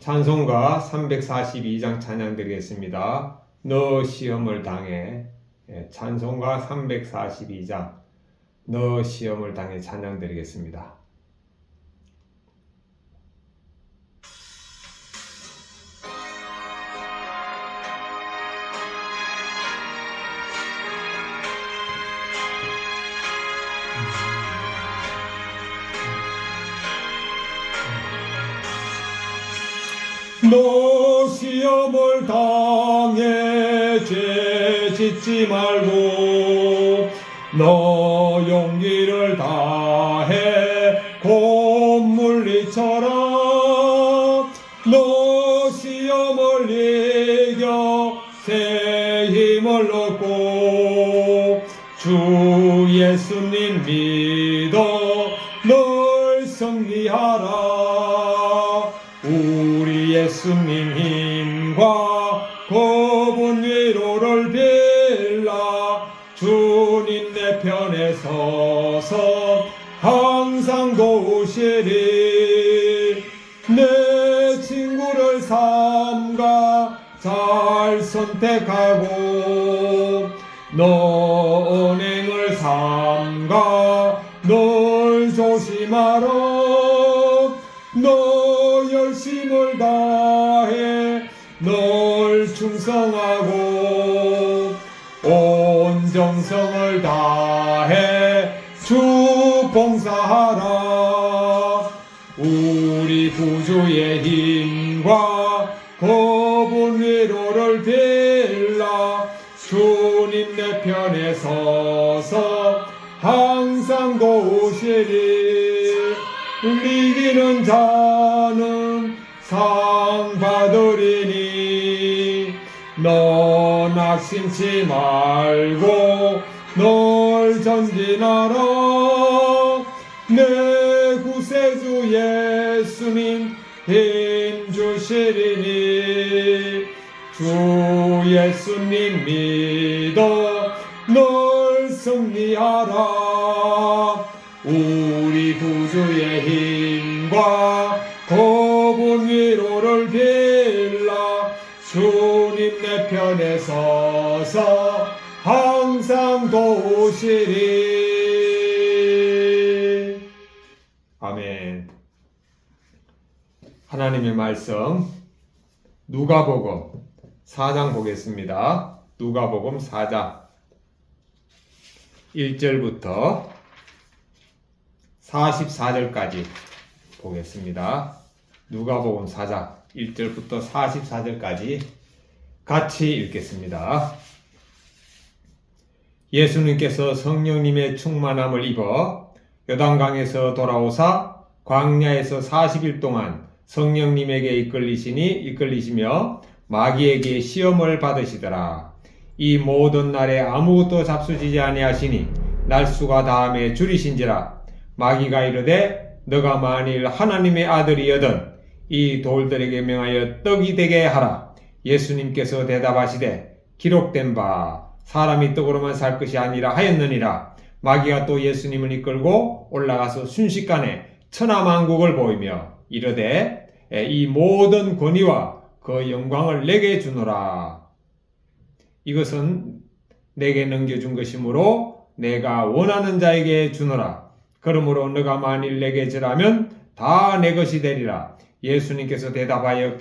찬송가 342장 찬양 드리겠습니다. 너 시험을 당해. 찬송가 342장 너 시험을 당해 찬양 드리겠습니다. 너 시험을 당해 죄 짓지 말고 너 용기를 다해 곧 물리쳐라. 너 시험을 이겨 새 힘을 얻고 주 예수님 믿어 널 승리하라. 우리 예수님 힘과 거분 위로를 빌라. 주님 내 편에 서서 항상 도우시리. 내 친구를 삼가 잘 선택하고 너 은행을 삼가 널 조심하라. 너 열심을 다해 널 충성하고 온 정성을 다해 주 봉사하라. 우리 구주의 힘과 거분 위로를 빌라. 주님 내 편에 서서 항상 도우시리. 이기는 자는 상 받으리니 너 낙심치 말고 널 전진하라. 내 구세주 예수님 힘 주시리니 주 예수님 믿어 널 승리하라. 우리 구주의 힘과 거분 위로를 빌라. 주님 내 편에 서서 항상 도우시리. 아멘. 하나님의 말씀 누가복음 4장 보겠습니다. 누가복음 4장 1절부터 44절까지 보겠습니다. 누가복음 4장 1절부터 44절까지 같이 읽겠습니다. 예수님께서 성령님의 충만함을 입어 요단강에서 돌아오사 광야에서 40일 동안 성령님에게 이끌리시며 마귀에게 시험을 받으시더라. 이 모든 날에 아무것도 잡수지지 아니하시니 날수가 다함에 줄이신지라. 마귀가 이르되 너가 만일 하나님의 아들이여든 이 돌들에게 명하여 떡이 되게 하라. 예수님께서 대답하시되 기록된 바 사람이 떡으로만 살 것이 아니라 하였느니라. 마귀가 또 예수님을 이끌고 올라가서 순식간에 천하만국을 보이며 이르되 이 모든 권위와 그 영광을 내게 주노라. 이것은 내게 넘겨준 것이므로 내가 원하는 자에게 주노라. 그러므로 너가 만일 내게 절하면 다 내 것이 되리라. 예수님께서 대답하여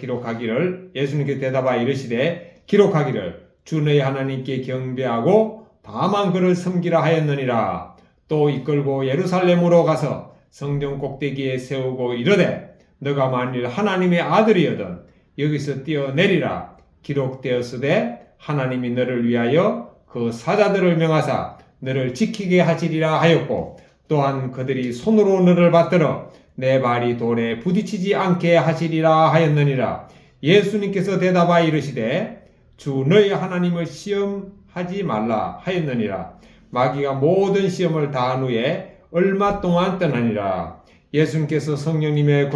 이르시되 기록하기를 주 너희 하나님께 경배하고 다만 그를 섬기라 하였느니라. 또 이끌고 예루살렘으로 가서 성전 꼭대기에 세우고 이르되 너가 만일 하나님의 아들이여든 여기서 뛰어내리라. 기록되었으되 하나님이 너를 위하여 그 사자들을 명하사 너를 지키게 하시리라 하였고 또한 그들이 손으로 너를 받들어 내 발이 돌에 부딪히지 않게 하시리라 하였느니라. 예수님께서 대답하여 이르시되 주 너희 하나님을 시험하지 말라 하였느니라. 마귀가 모든 시험을 다한 후에 얼마 동안 떠나니라. 예수님께서 성령님의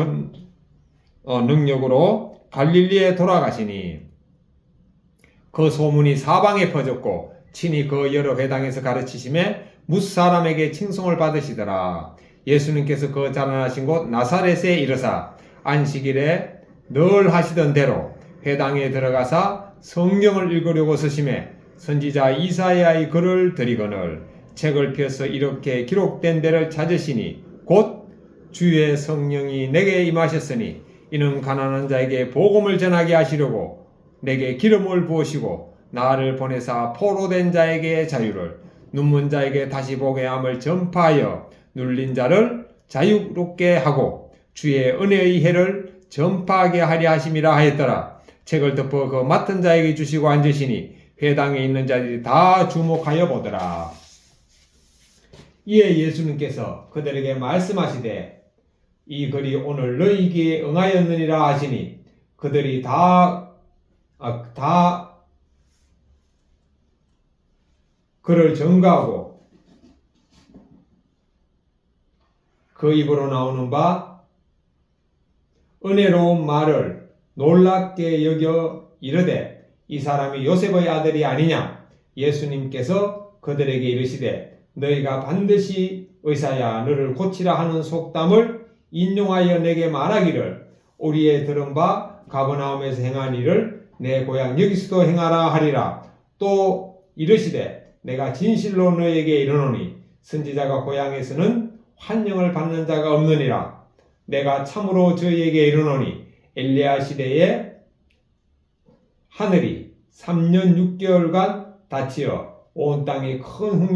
능력으로 갈릴리에 돌아가시니 그 소문이 사방에 퍼졌고 친히 그 여러 회당에서 가르치심에 무사람에게 칭송을 받으시더라. 예수님께서 그 자라나신 곳 나사렛에 이르사 안식일에 늘 하시던 대로 회당에 들어가사 성경을 읽으려고 서심해 선지자 이사야의 글을 드리거늘 책을 펴서 이렇게 기록된 데를 찾으시니 곧 주의 성령이 내게 임하셨으니 이는 가난한 자에게 복음을 전하게 하시려고 내게 기름을 부으시고 나를 보내사 포로된 자에게 자유를 눈먼 자에게 다시 보게 함을 전파하여 눌린 자를 자유롭게 하고 주의 은혜의 해를 전파하게 하려 하심이라 하였더라. 책을 덮어 그 맡은 자에게 주시고 앉으시니 회당에 있는 자들이 다 주목하여 보더라. 이에 예수님께서 그들에게 말씀하시되 이 글이 오늘 너희에게 응하였느니라 하시니 그들이 다 그를 전가하고 그 입으로 나오는 바 은혜로운 말을 놀랍게 여겨 이르되 이 사람이 요셉의 아들이 아니냐. 예수님께서 그들에게 이르시되 너희가 반드시 의사야 너를 고치라 하는 속담을 인용하여 내게 말하기를 우리의 들은 바 가버나움에서 행한 일을 내 고향 여기서도 행하라 하리라. 또 이르시되 내가 진실로 너희에게 이르노니 선지자가 고향에서는 환영을 받는 자가 없느니라. 내가 참으로 저희에게 이르노니 엘리야 시대에 하늘이 3년 6개월간 닫히어 온 땅에 큰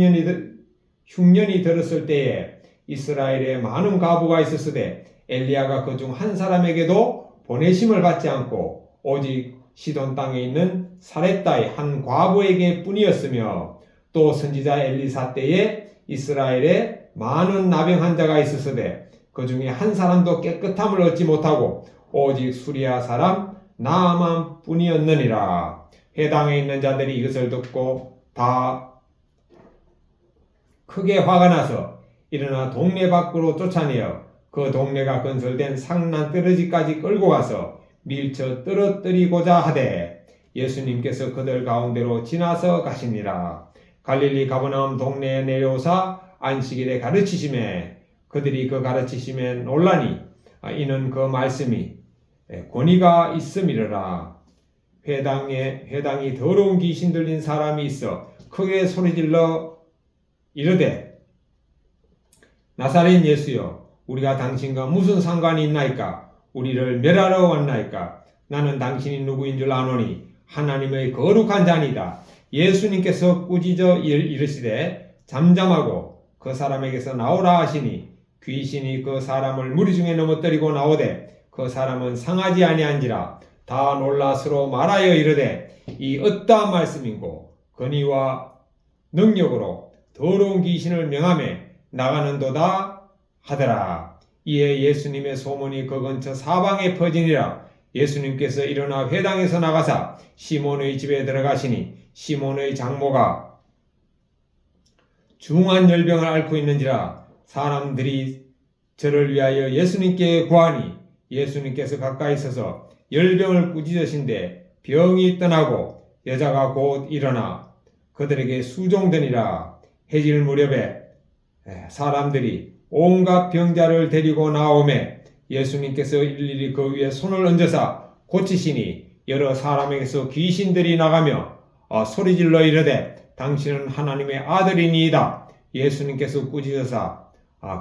흉년이 들었을 때에 이스라엘에 많은 과부가 있었으되 엘리야가 그중 한 사람에게도 보내심을 받지 않고 오직 시돈 땅에 있는 사렙다의 한 과부에게 뿐이었으며 또 선지자 엘리사 때에 이스라엘에 많은 나병 환자가 있었으되 그 중에 한 사람도 깨끗함을 얻지 못하고 오직 수리아 사람 나아만 뿐이었느니라. 회당에 있는 자들이 이것을 듣고 다 크게 화가 나서 일어나 동네 밖으로 쫓아내어 그 동네가 건설된 상난떨어지까지 끌고 가서 밀쳐 떨어뜨리고자 하되 예수님께서 그들 가운데로 지나서 가시니라. 갈릴리 가버나움 동네에 내려오사 안식일에 가르치심에 그들이 그 가르치심에 놀라니 이는 그 말씀이 권위가 있음이러라. 회당이 더러운 귀신 들린 사람이 있어 크게 소리질러 이르되 나사렛 예수여 우리가 당신과 무슨 상관이 있나이까. 우리를 멸하러 왔나이까. 나는 당신이 누구인 줄 아노니 하나님의 거룩한 자니다. 예수님께서 꾸짖어 이르시되 잠잠하고 그 사람에게서 나오라 하시니 귀신이 그 사람을 무리 중에 넘어뜨리고 나오되 그 사람은 상하지 아니한지라. 다 놀라 서로 말하여 이르되 이 어떠한 말씀인고 권위와 능력으로 더러운 귀신을 명하며 나가는도다 하더라. 이에 예수님의 소문이 그 근처 사방에 퍼지니라. 예수님께서 일어나 회당에서 나가사 시몬의 집에 들어가시니 시몬의 장모가 중한 열병을 앓고 있는지라. 사람들이 저를 위하여 예수님께 구하니 예수님께서 가까이 서서 열병을 꾸짖으신데 병이 떠나고 여자가 곧 일어나 그들에게 수종되니라. 해질 무렵에 사람들이 온갖 병자를 데리고 나오매 예수님께서 일일이 그 위에 손을 얹어서 고치시니 여러 사람에게서 귀신들이 나가며 소리질러 이르되 당신은 하나님의 아들이니이다. 예수님께서 꾸짖으사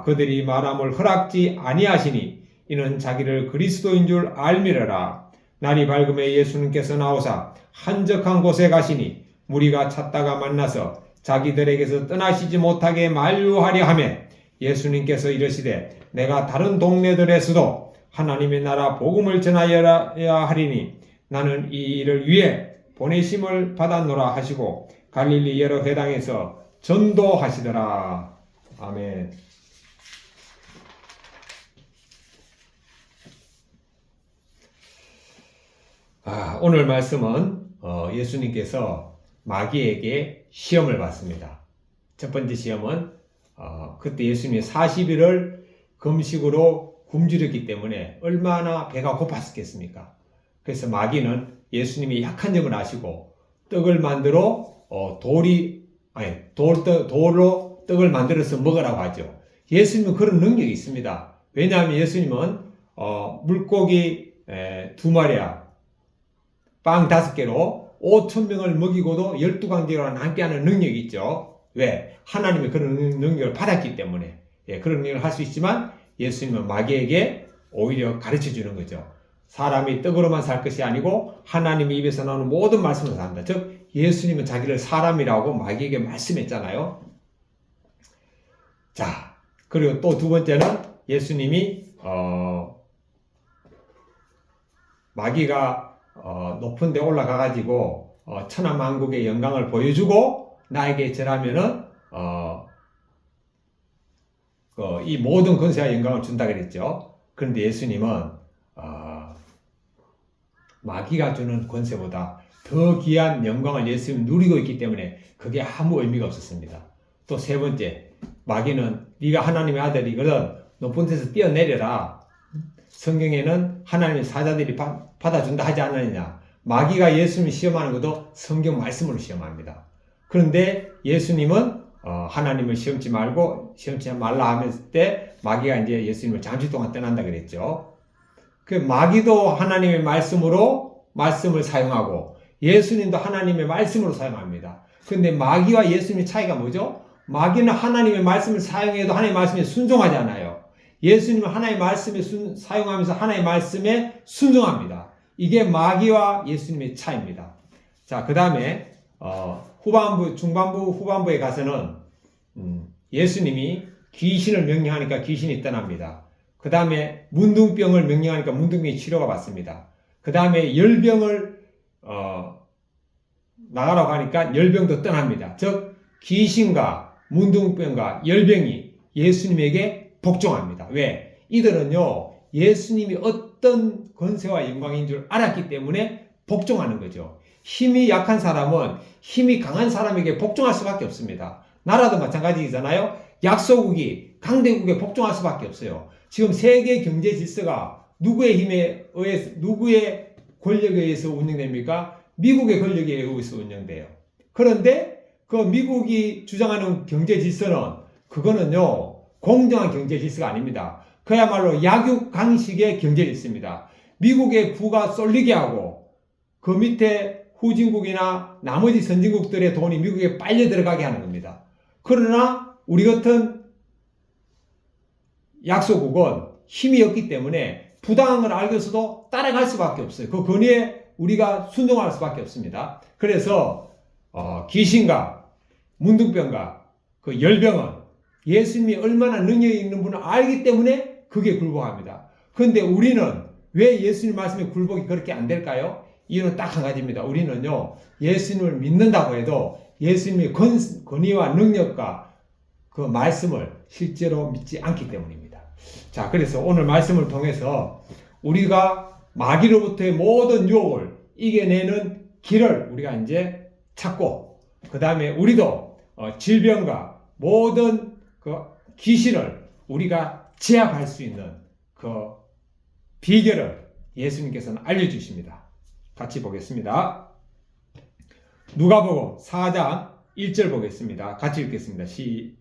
그들이 말함을 허락지 아니하시니 이는 자기를 그리스도인 줄 알미러라. 날이 밝음에 예수님께서 나오사 한적한 곳에 가시니 무리가 찾다가 만나서 자기들에게서 떠나시지 못하게 만류하려 하매 예수님께서 이르시되 내가 다른 동네들에서도 하나님의 나라 복음을 전하여야 하리니 나는 이 일을 위해 보내심을 받았노라 하시고 갈릴리 여러 회당에서 전도하시더라. 아멘. 오늘 말씀은 예수님께서 마귀에게 시험을 받습니다. 첫 번째 시험은 그때 예수님이 40일을 금식으로 굶주렸기 때문에 얼마나 배가 고팠겠습니까? 그래서 마귀는 예수님이 약한 점을 아시고 떡을 만들어 돌로 떡을 만들어서 먹으라고 하죠. 예수님은 그런 능력이 있습니다. 왜냐하면 예수님은 물고기 2마리야 빵 5개로 5,000명을 먹이고도 12강제로는 함께하는 능력이 있죠. 왜? 하나님의 그런 능력을 받았기 때문에. 그런 능력을 할 수 있지만 예수님은 마귀에게 오히려 가르쳐 주는 거죠. 사람이 떡으로만 살 것이 아니고 하나님의 입에서 나오는 모든 말씀으로 산다. 즉 예수님은 자기를 사람이라고 마귀에게 말씀했잖아요. 자, 그리고 또 두 번째는 예수님이 마귀가 높은 데 올라가 가지고 천하만국의 영광을 보여주고 나에게 절하면은 이 모든 권세와 영광을 준다 그랬죠. 그런데 예수님은 마귀가 주는 권세보다 더 귀한 영광을 예수님이 누리고 있기 때문에 그게 아무 의미가 없었습니다. 또 세 번째, 마귀는 네가 하나님의 아들이거든 높은 데서 뛰어내려라. 성경에는 하나님의 사자들이 받아준다 하지 않느냐. 마귀가 예수님을 시험하는 것도 성경 말씀으로 시험합니다. 그런데 예수님은 하나님을 시험치 말라 하면서 때 마귀가 이제 예수님을 잠시 동안 떠난다 그랬죠. 그 마귀도 하나님의 말씀을 사용하고 예수님도 하나님의 말씀으로 사용합니다. 그런데 마귀와 예수님의 차이가 뭐죠? 마귀는 하나님의 말씀을 사용해도 하나님의 말씀에 순종하지 않아요. 예수님은 하나님의 말씀에 사용하면서 하나님의 말씀에 순종합니다. 이게 마귀와 예수님의 차이입니다. 자, 그 다음에 후반부에 가서는 예수님이 귀신을 명령하니까 귀신이 떠납니다. 그 다음에 문둥병을 명령하니까 문둥병이 치료가 받습니다. 그 다음에 열병을 나가라고 하니까 열병도 떠납니다. 즉 귀신과 문둥병과 열병이 예수님에게 복종합니다. 왜? 이들은요 예수님이 어떤 권세와 영광인 줄 알았기 때문에 복종하는 거죠. 힘이 약한 사람은 힘이 강한 사람에게 복종할 수밖에 없습니다. 나라도 마찬가지잖아요. 약소국이 강대국에 복종할 수밖에 없어요. 지금 세계 경제 질서가 누구의 힘에 의해서, 누구의 권력에 의해서 운영됩니까? 미국의 권력에 의해서 운영돼요. 그런데 그 미국이 주장하는 경제 질서는 그거는요 공정한 경제 질서가 아닙니다. 그야말로 약육강식의 경제 질서입니다. 미국의 부가 쏠리게 하고 그 밑에 후진국이나 나머지 선진국들의 돈이 미국에 빨려 들어가게 하는 겁니다. 그러나 우리 같은 약소국은 힘이 없기 때문에 부당한 걸 알고서도 따라갈 수밖에 없어요. 그 권위에 우리가 순종할 수밖에 없습니다. 그래서 귀신과 문둥병과 그 열병은 예수님이 얼마나 능력이 있는 분을 알기 때문에 그게 굴복합니다. 그런데 우리는 왜 예수님 말씀에 굴복이 그렇게 안 될까요? 이유는 딱 한 가지입니다. 우리는요 예수님을 믿는다고 해도 예수님의 권위와 능력과 그 말씀을 실제로 믿지 않기 때문입니다. 자, 그래서 오늘 말씀을 통해서 우리가 마귀로부터의 모든 유혹을 이겨내는 길을 우리가 이제 찾고, 그 다음에 우리도 질병과 모든 그 귀신을 우리가 제압할 수 있는 그 비결을 예수님께서는 알려주십니다. 같이 보겠습니다. 누가복음 4장 1절 보겠습니다. 같이 읽겠습니다. 1절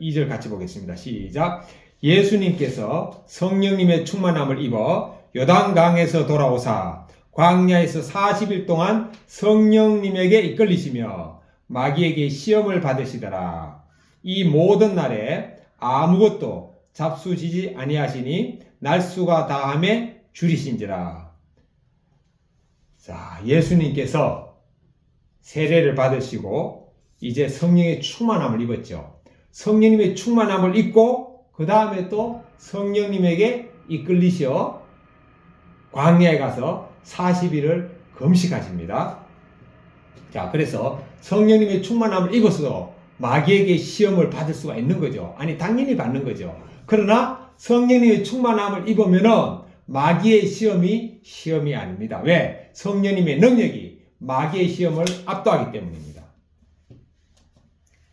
2절 같이 보겠습니다. 시작. 예수님께서 성령님의 충만함을 입어 요단강에서 돌아오사 광야에서 40일 동안 성령님에게 이끌리시며 마귀에게 시험을 받으시더라. 이 모든 날에 아무것도 잡수시지 아니하시니 날수가 다함에 줄이신지라. 자, 예수님께서 세례를 받으시고 이제 성령의 충만함을 입었죠. 성령님의 충만함을 입고 그 다음에 또 성령님에게 이끌리셔 광야에 가서 40일을 금식하십니다. 자, 그래서 성령님의 충만함을 입어서 마귀에게 시험을 받을 수가 있는 거죠. 아니, 당연히 받는 거죠. 그러나 성령님의 충만함을 입으면은 마귀의 시험이 아닙니다. 왜? 성령님의 능력이 마귀의 시험을 압도하기 때문입니다.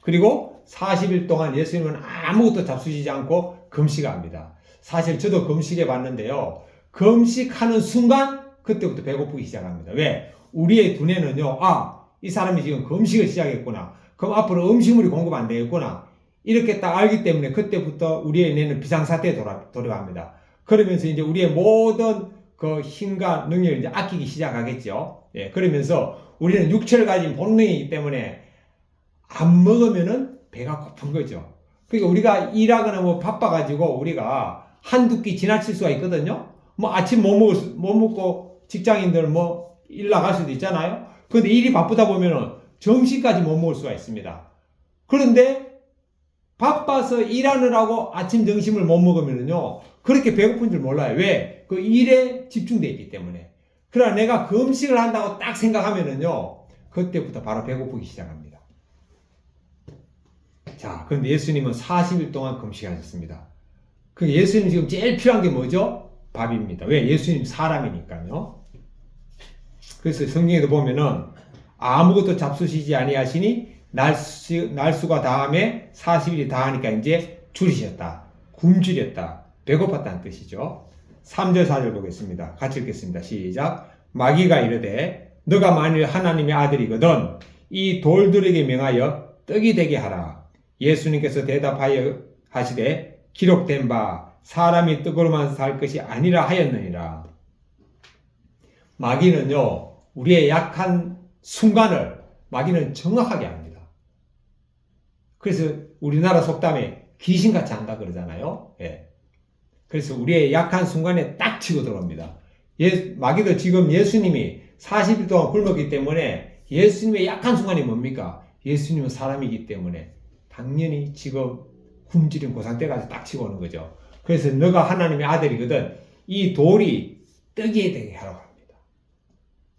그리고 40일 동안 예수님은 아무것도 잡수시지 않고 금식합니다. 사실 저도 금식해 봤는데요. 금식하는 순간 그때부터 배고프기 시작합니다. 왜? 우리의 두뇌는요. 이 사람이 지금 금식을 시작했구나. 그럼 앞으로 음식물이 공급 안 되겠구나. 이렇게 딱 알기 때문에 그때부터 우리의 뇌는 비상사태에 돌아갑니다. 그러면서 이제 우리의 모든 그 힘과 능력을 이제 아끼기 시작하겠죠. 예, 그러면서 우리는 육체를 가진 본능이기 때문에 안 먹으면은 배가 고픈 거죠. 그러니까 우리가 일하거나 뭐 바빠가지고 우리가 한두 끼 지나칠 수가 있거든요. 뭐 아침 못 먹고 직장인들 뭐 일 나갈 수도 있잖아요. 그런데 일이 바쁘다 보면은 점심까지 못 먹을 수가 있습니다. 그런데 바빠서 일하느라고 아침 점심을 못 먹으면은요, 그렇게 배고픈 줄 몰라요. 왜? 그 일에 집중되어 있기 때문에. 그러나 내가 금식을 한다고 딱 생각하면은요, 그때부터 바로 배고프기 시작합니다. 자, 그런데 예수님은 40일 동안 금식하셨습니다. 그 예수님 지금 제일 필요한 게 뭐죠? 밥입니다. 왜? 예수님 사람이니까요. 그래서 성경에도 보면은 아무것도 잡수시지 아니하시니 날수가 다음에 40일이 다하니까 이제 줄이셨다. 굶주렸다. 배고팠다는 뜻이죠. 3절 4절 보겠습니다. 같이 읽겠습니다. 시작. 마귀가 이르되 너가 만일 하나님의 아들이거든 이 돌들에게 명하여 떡이 되게 하라. 예수님께서 대답하여 하시되 기록된 바 사람이 떡으로만 살 것이 아니라 하였느니라. 마귀는요, 우리의 약한 순간을 마귀는 정확하게 합니다. 그래서 우리나라 속담에 귀신같이 한다 그러잖아요. 예. 그래서 우리의 약한 순간에 딱 치고 들어옵니다. 마귀도 지금 예수님이 40일 동안 굶었기 때문에 예수님의 약한 순간이 뭡니까? 예수님은 사람이기 때문에 당연히 지금 굶주린 그 상태까지 딱 치고 오는 거죠. 그래서 너가 하나님의 아들이거든 이 돌이 떡이 되게 하라고 합니다.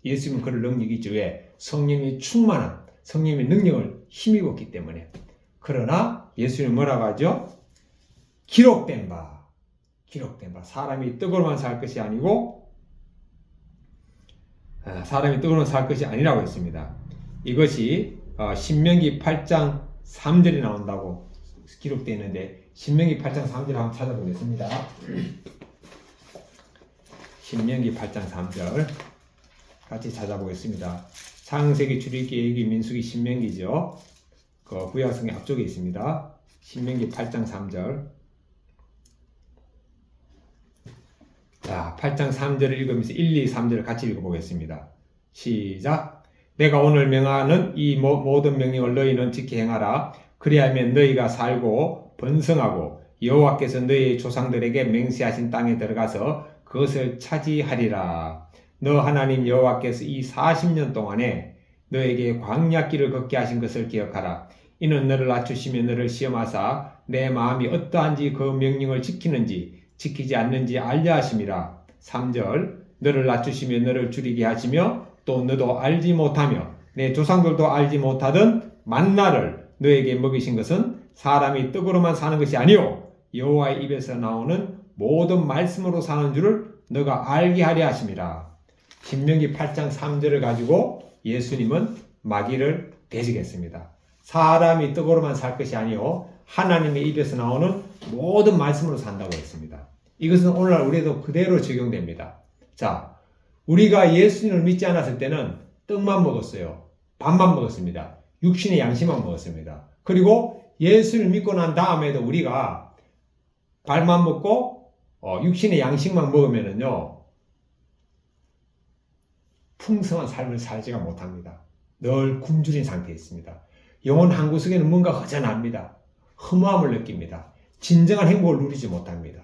예수님은 그럴 능력이 있죠. 왜? 성령이 충만한 성령의 능력을 힘입었기 때문에. 그러나 예수님은 뭐라고 하죠? 기록된 바 사람이 떡으로만 살 것이 아니고 사람이 떡으로만 살 것이 아니라고 했습니다. 이것이 신명기 8장 3절이 나온다고 기록되어 있는데 신명기 8장 3절 한번 찾아보겠습니다. 신명기 8장 3절 같이 찾아보겠습니다. 창세기, 출애굽기, 예기, 민수기, 신명기죠. 그 구약성경 앞쪽에 있습니다. 신명기 8장 3절. 자, 8장 3절을 읽으면서 1, 2, 3절을 같이 읽어보겠습니다. 시작. 내가 오늘 명하는 이 모든 명령을 너희는 지켜 행하라. 그리하면 너희가 살고 번성하고 여호와께서 너희의 조상들에게 맹세하신 땅에 들어가서 그것을 차지하리라. 너 하나님 여호와께서 이 40년 동안에 너에게 광야길을 걷게 하신 것을 기억하라. 이는 너를 낮추시며 너를 시험하사 내 마음이 어떠한지 그 명령을 지키는지 지키지 않는지 알려 하심이라. 3절 너를 낮추시며 너를 줄이게 하시며 또 너도 알지 못하며 내 조상들도 알지 못하던 만나를 너에게 먹이신 것은 사람이 떡으로만 사는 것이 아니요 여호와의 입에서 나오는 모든 말씀으로 사는 줄을 너가 알게 하려 하심이라. 신명기 8장 3절을 가지고 예수님은 마귀를 대적했습니다. 사람이 떡으로만 살 것이 아니요 하나님의 입에서 나오는 모든 말씀으로 산다고 했습니다. 이것은 오늘날 우리에도 그대로 적용됩니다. 자, 우리가 예수님을 믿지 않았을 때는 떡만 먹었어요. 밥만 먹었습니다. 육신의 양식만 먹었습니다. 그리고 예수를 믿고 난 다음에도 우리가 밥만 먹고 육신의 양식만 먹으면은요 풍성한 삶을 살지가 못합니다. 늘 굶주린 상태에 있습니다. 영혼 한 구석에는 뭔가 허전합니다. 허무함을 느낍니다. 진정한 행복을 누리지 못합니다.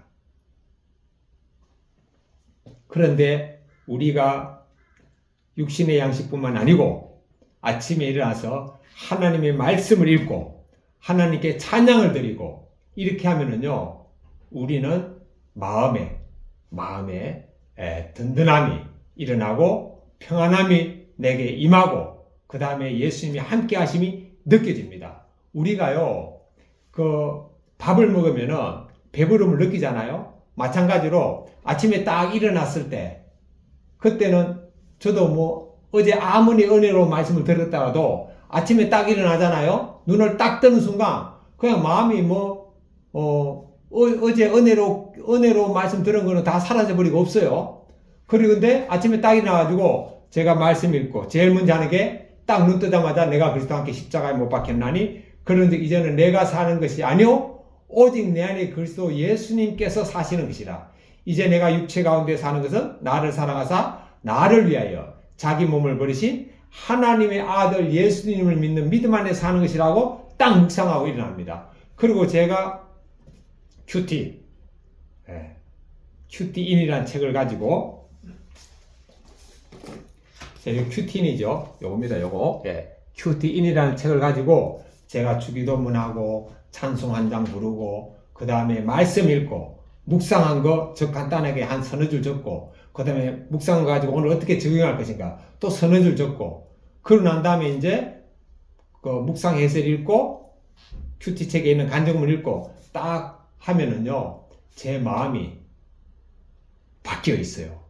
그런데 우리가 육신의 양식뿐만 아니고 아침에 일어나서 하나님의 말씀을 읽고 하나님께 찬양을 드리고 이렇게 하면은요 우리는 마음에 든든함이 일어나고 평안함이 내게 임하고 그 다음에 예수님이 함께 하심이 느껴집니다. 우리가요 그 밥을 먹으면은 배부름을 느끼잖아요. 마찬가지로 아침에 딱 일어났을 때 그때는 저도 뭐 어제 아무리 은혜로 말씀을 들었다가도 아침에 딱 일어나잖아요. 눈을 딱 뜨는 순간 그냥 마음이 어제 은혜로 말씀 들은 거는 다 사라져버리고 없어요. 그리고 근데 아침에 딱 일어나가지고 제가 말씀 읽고 제일 먼저 하는 게 딱 눈 뜨자마자 내가 그리스도와 함께 십자가에 못 박혔나니 그런데 이제는 내가 사는 것이 아니요 오직 내 안에 그리스도 예수님께서 사시는 것이라. 이제 내가 육체 가운데 사는 것은 나를 사랑하사 나를 위하여 자기 몸을 버리신 하나님의 아들 예수님을 믿는 믿음 안에 사는 것이라고 딱 묵상하고 일어납니다. 그리고 제가 큐티인이라는 책을 가지고, 큐티인이죠. 요겁니다. 요거. 큐티인이라는 책을 가지고 제가 주기도문하고 찬송 한 장 부르고 그 다음에 말씀 읽고 묵상한 거 저 간단하게 한 서너 줄 적고 그 다음에 묵상한 거 가지고 오늘 어떻게 적용할 것인가 또 서너 줄 적고 그러고 난 다음에 이제 그 묵상 해설 읽고 큐티 책에 있는 간증문 읽고 딱 하면은요 제 마음이 바뀌어 있어요.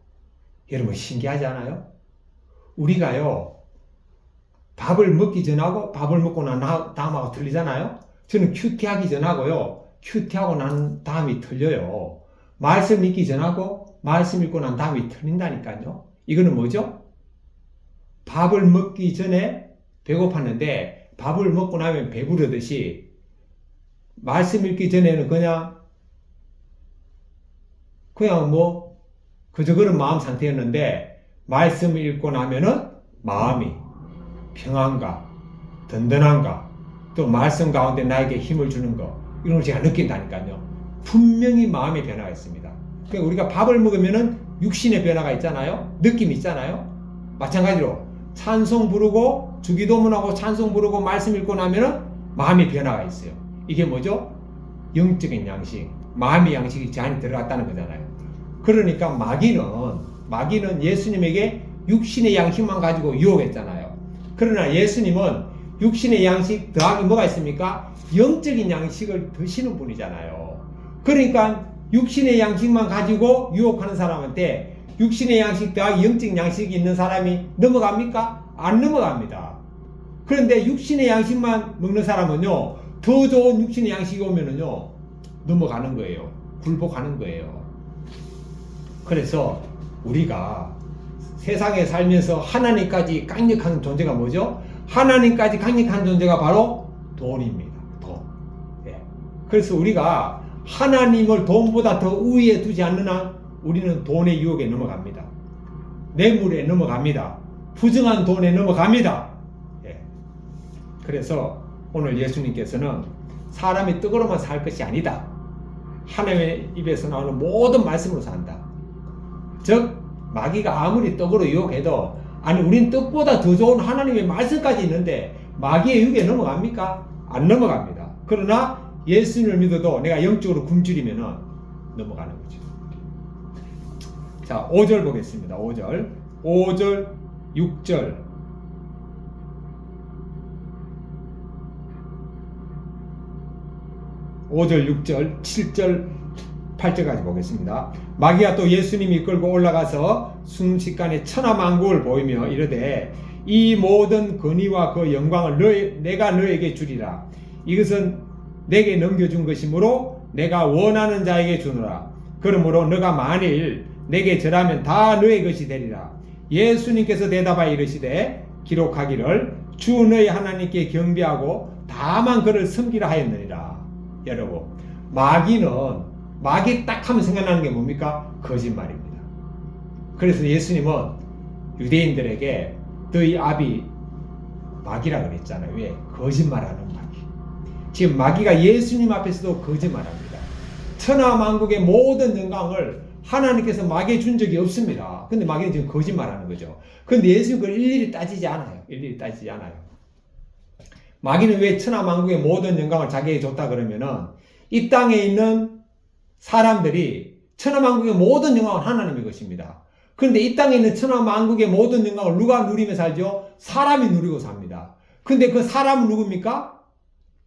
여러분 신기하지 않아요? 우리가요 밥을 먹기 전하고 밥을 먹고 난 다음하고 틀리잖아요. 저는 큐티하기 전하고요 큐티하고 난 다음이 틀려요. 말씀 읽기 전하고 말씀 읽고 난 다음이 틀린다니까요. 이거는 뭐죠? 밥을 먹기 전에 배고팠는데 밥을 먹고 나면 배부르듯이 말씀 읽기 전에는 그냥 뭐 그저 그런 마음 상태였는데 말씀을 읽고 나면은 마음이 평안과 든든함과 또 말씀 가운데 나에게 힘을 주는 거 이런 걸 제가 느낀다니까요. 분명히 마음의 변화가 있습니다. 그러니까 우리가 밥을 먹으면은 육신의 변화가 있잖아요. 느낌이 있잖아요. 마찬가지로 찬송 부르고 주기도문하고 찬송 부르고 말씀 읽고 나면은 마음의 변화가 있어요. 이게 뭐죠? 영적인 양식, 마음의 양식이 제 안에 들어갔다는 거잖아요. 그러니까 마귀는 예수님에게 육신의 양식만 가지고 유혹했잖아요. 그러나 예수님은 육신의 양식 더하기 뭐가 있습니까? 영적인 양식을 드시는 분이잖아요. 그러니까 육신의 양식만 가지고 유혹하는 사람한테 육신의 양식 더하기 영적인 양식이 있는 사람이 넘어갑니까? 안 넘어갑니다. 그런데 육신의 양식만 먹는 사람은요 더 좋은 육신의 양식이 오면은요 넘어가는 거예요. 굴복하는 거예요. 그래서 우리가 세상에 살면서 하나님까지 강력한 존재가 뭐죠? 하나님까지 강력한 존재가 바로 돈입니다. 돈. 그래서 우리가 하나님을 돈보다 더 우위에 두지 않는 한 우리는 돈의 유혹에 넘어갑니다. 뇌물에 넘어갑니다. 부정한 돈에 넘어갑니다. 그래서 오늘 예수님께서는 사람이 떡으로만 살 것이 아니다. 하나님의 입에서 나오는 모든 말씀으로 산다. 즉 마귀가 아무리 떡으로 유혹해도 아니 우린 떡보다 더 좋은 하나님의 말씀까지 있는데 마귀의 유혹에 넘어갑니까? 안 넘어갑니다. 그러나 예수님을 믿어도 내가 영적으로 굶주리면 넘어가는 거죠. 자 5절 보겠습니다. 5절 6절 5절 6절 7절 8절까지 보겠습니다. 마귀가 또 예수님이 이끌고 올라가서 순식간에 천하만국을 보이며 이르되 이 모든 권위와 그 영광을 내가 너에게 주리라. 이것은 내게 넘겨준 것이므로 내가 원하는 자에게 주노라. 그러므로 너가 만일 내게 절하면 다 너의 것이 되리라. 예수님께서 대답하여 이르시되 기록하기를 주 너희 하나님께 경배하고 다만 그를 섬기라 하였느니라. 여러분 마귀 딱 하면 생각나는 게 뭡니까? 거짓말입니다. 그래서 예수님은 유대인들에게 너희 아비 마귀라 그랬잖아요. 왜? 거짓말하는 마귀. 지금 마귀가 예수님 앞에서도 거짓말합니다. 천하만국의 모든 영광을 하나님께서 마귀에 준 적이 없습니다. 근데 마귀는 지금 거짓말하는 거죠. 근데 예수님은 그걸 일일이 따지지 않아요. 마귀는 왜 천하만국의 모든 영광을 자기에게 줬다 그러면은 이 땅에 있는 사람들이 천하만국의 모든 영광은 하나님의 것입니다. 그런데 이 땅에 있는 천하만국의 모든 영광을 누가 누리며 살죠? 사람이 누리고 삽니다. 근데 그 사람은 누굽니까?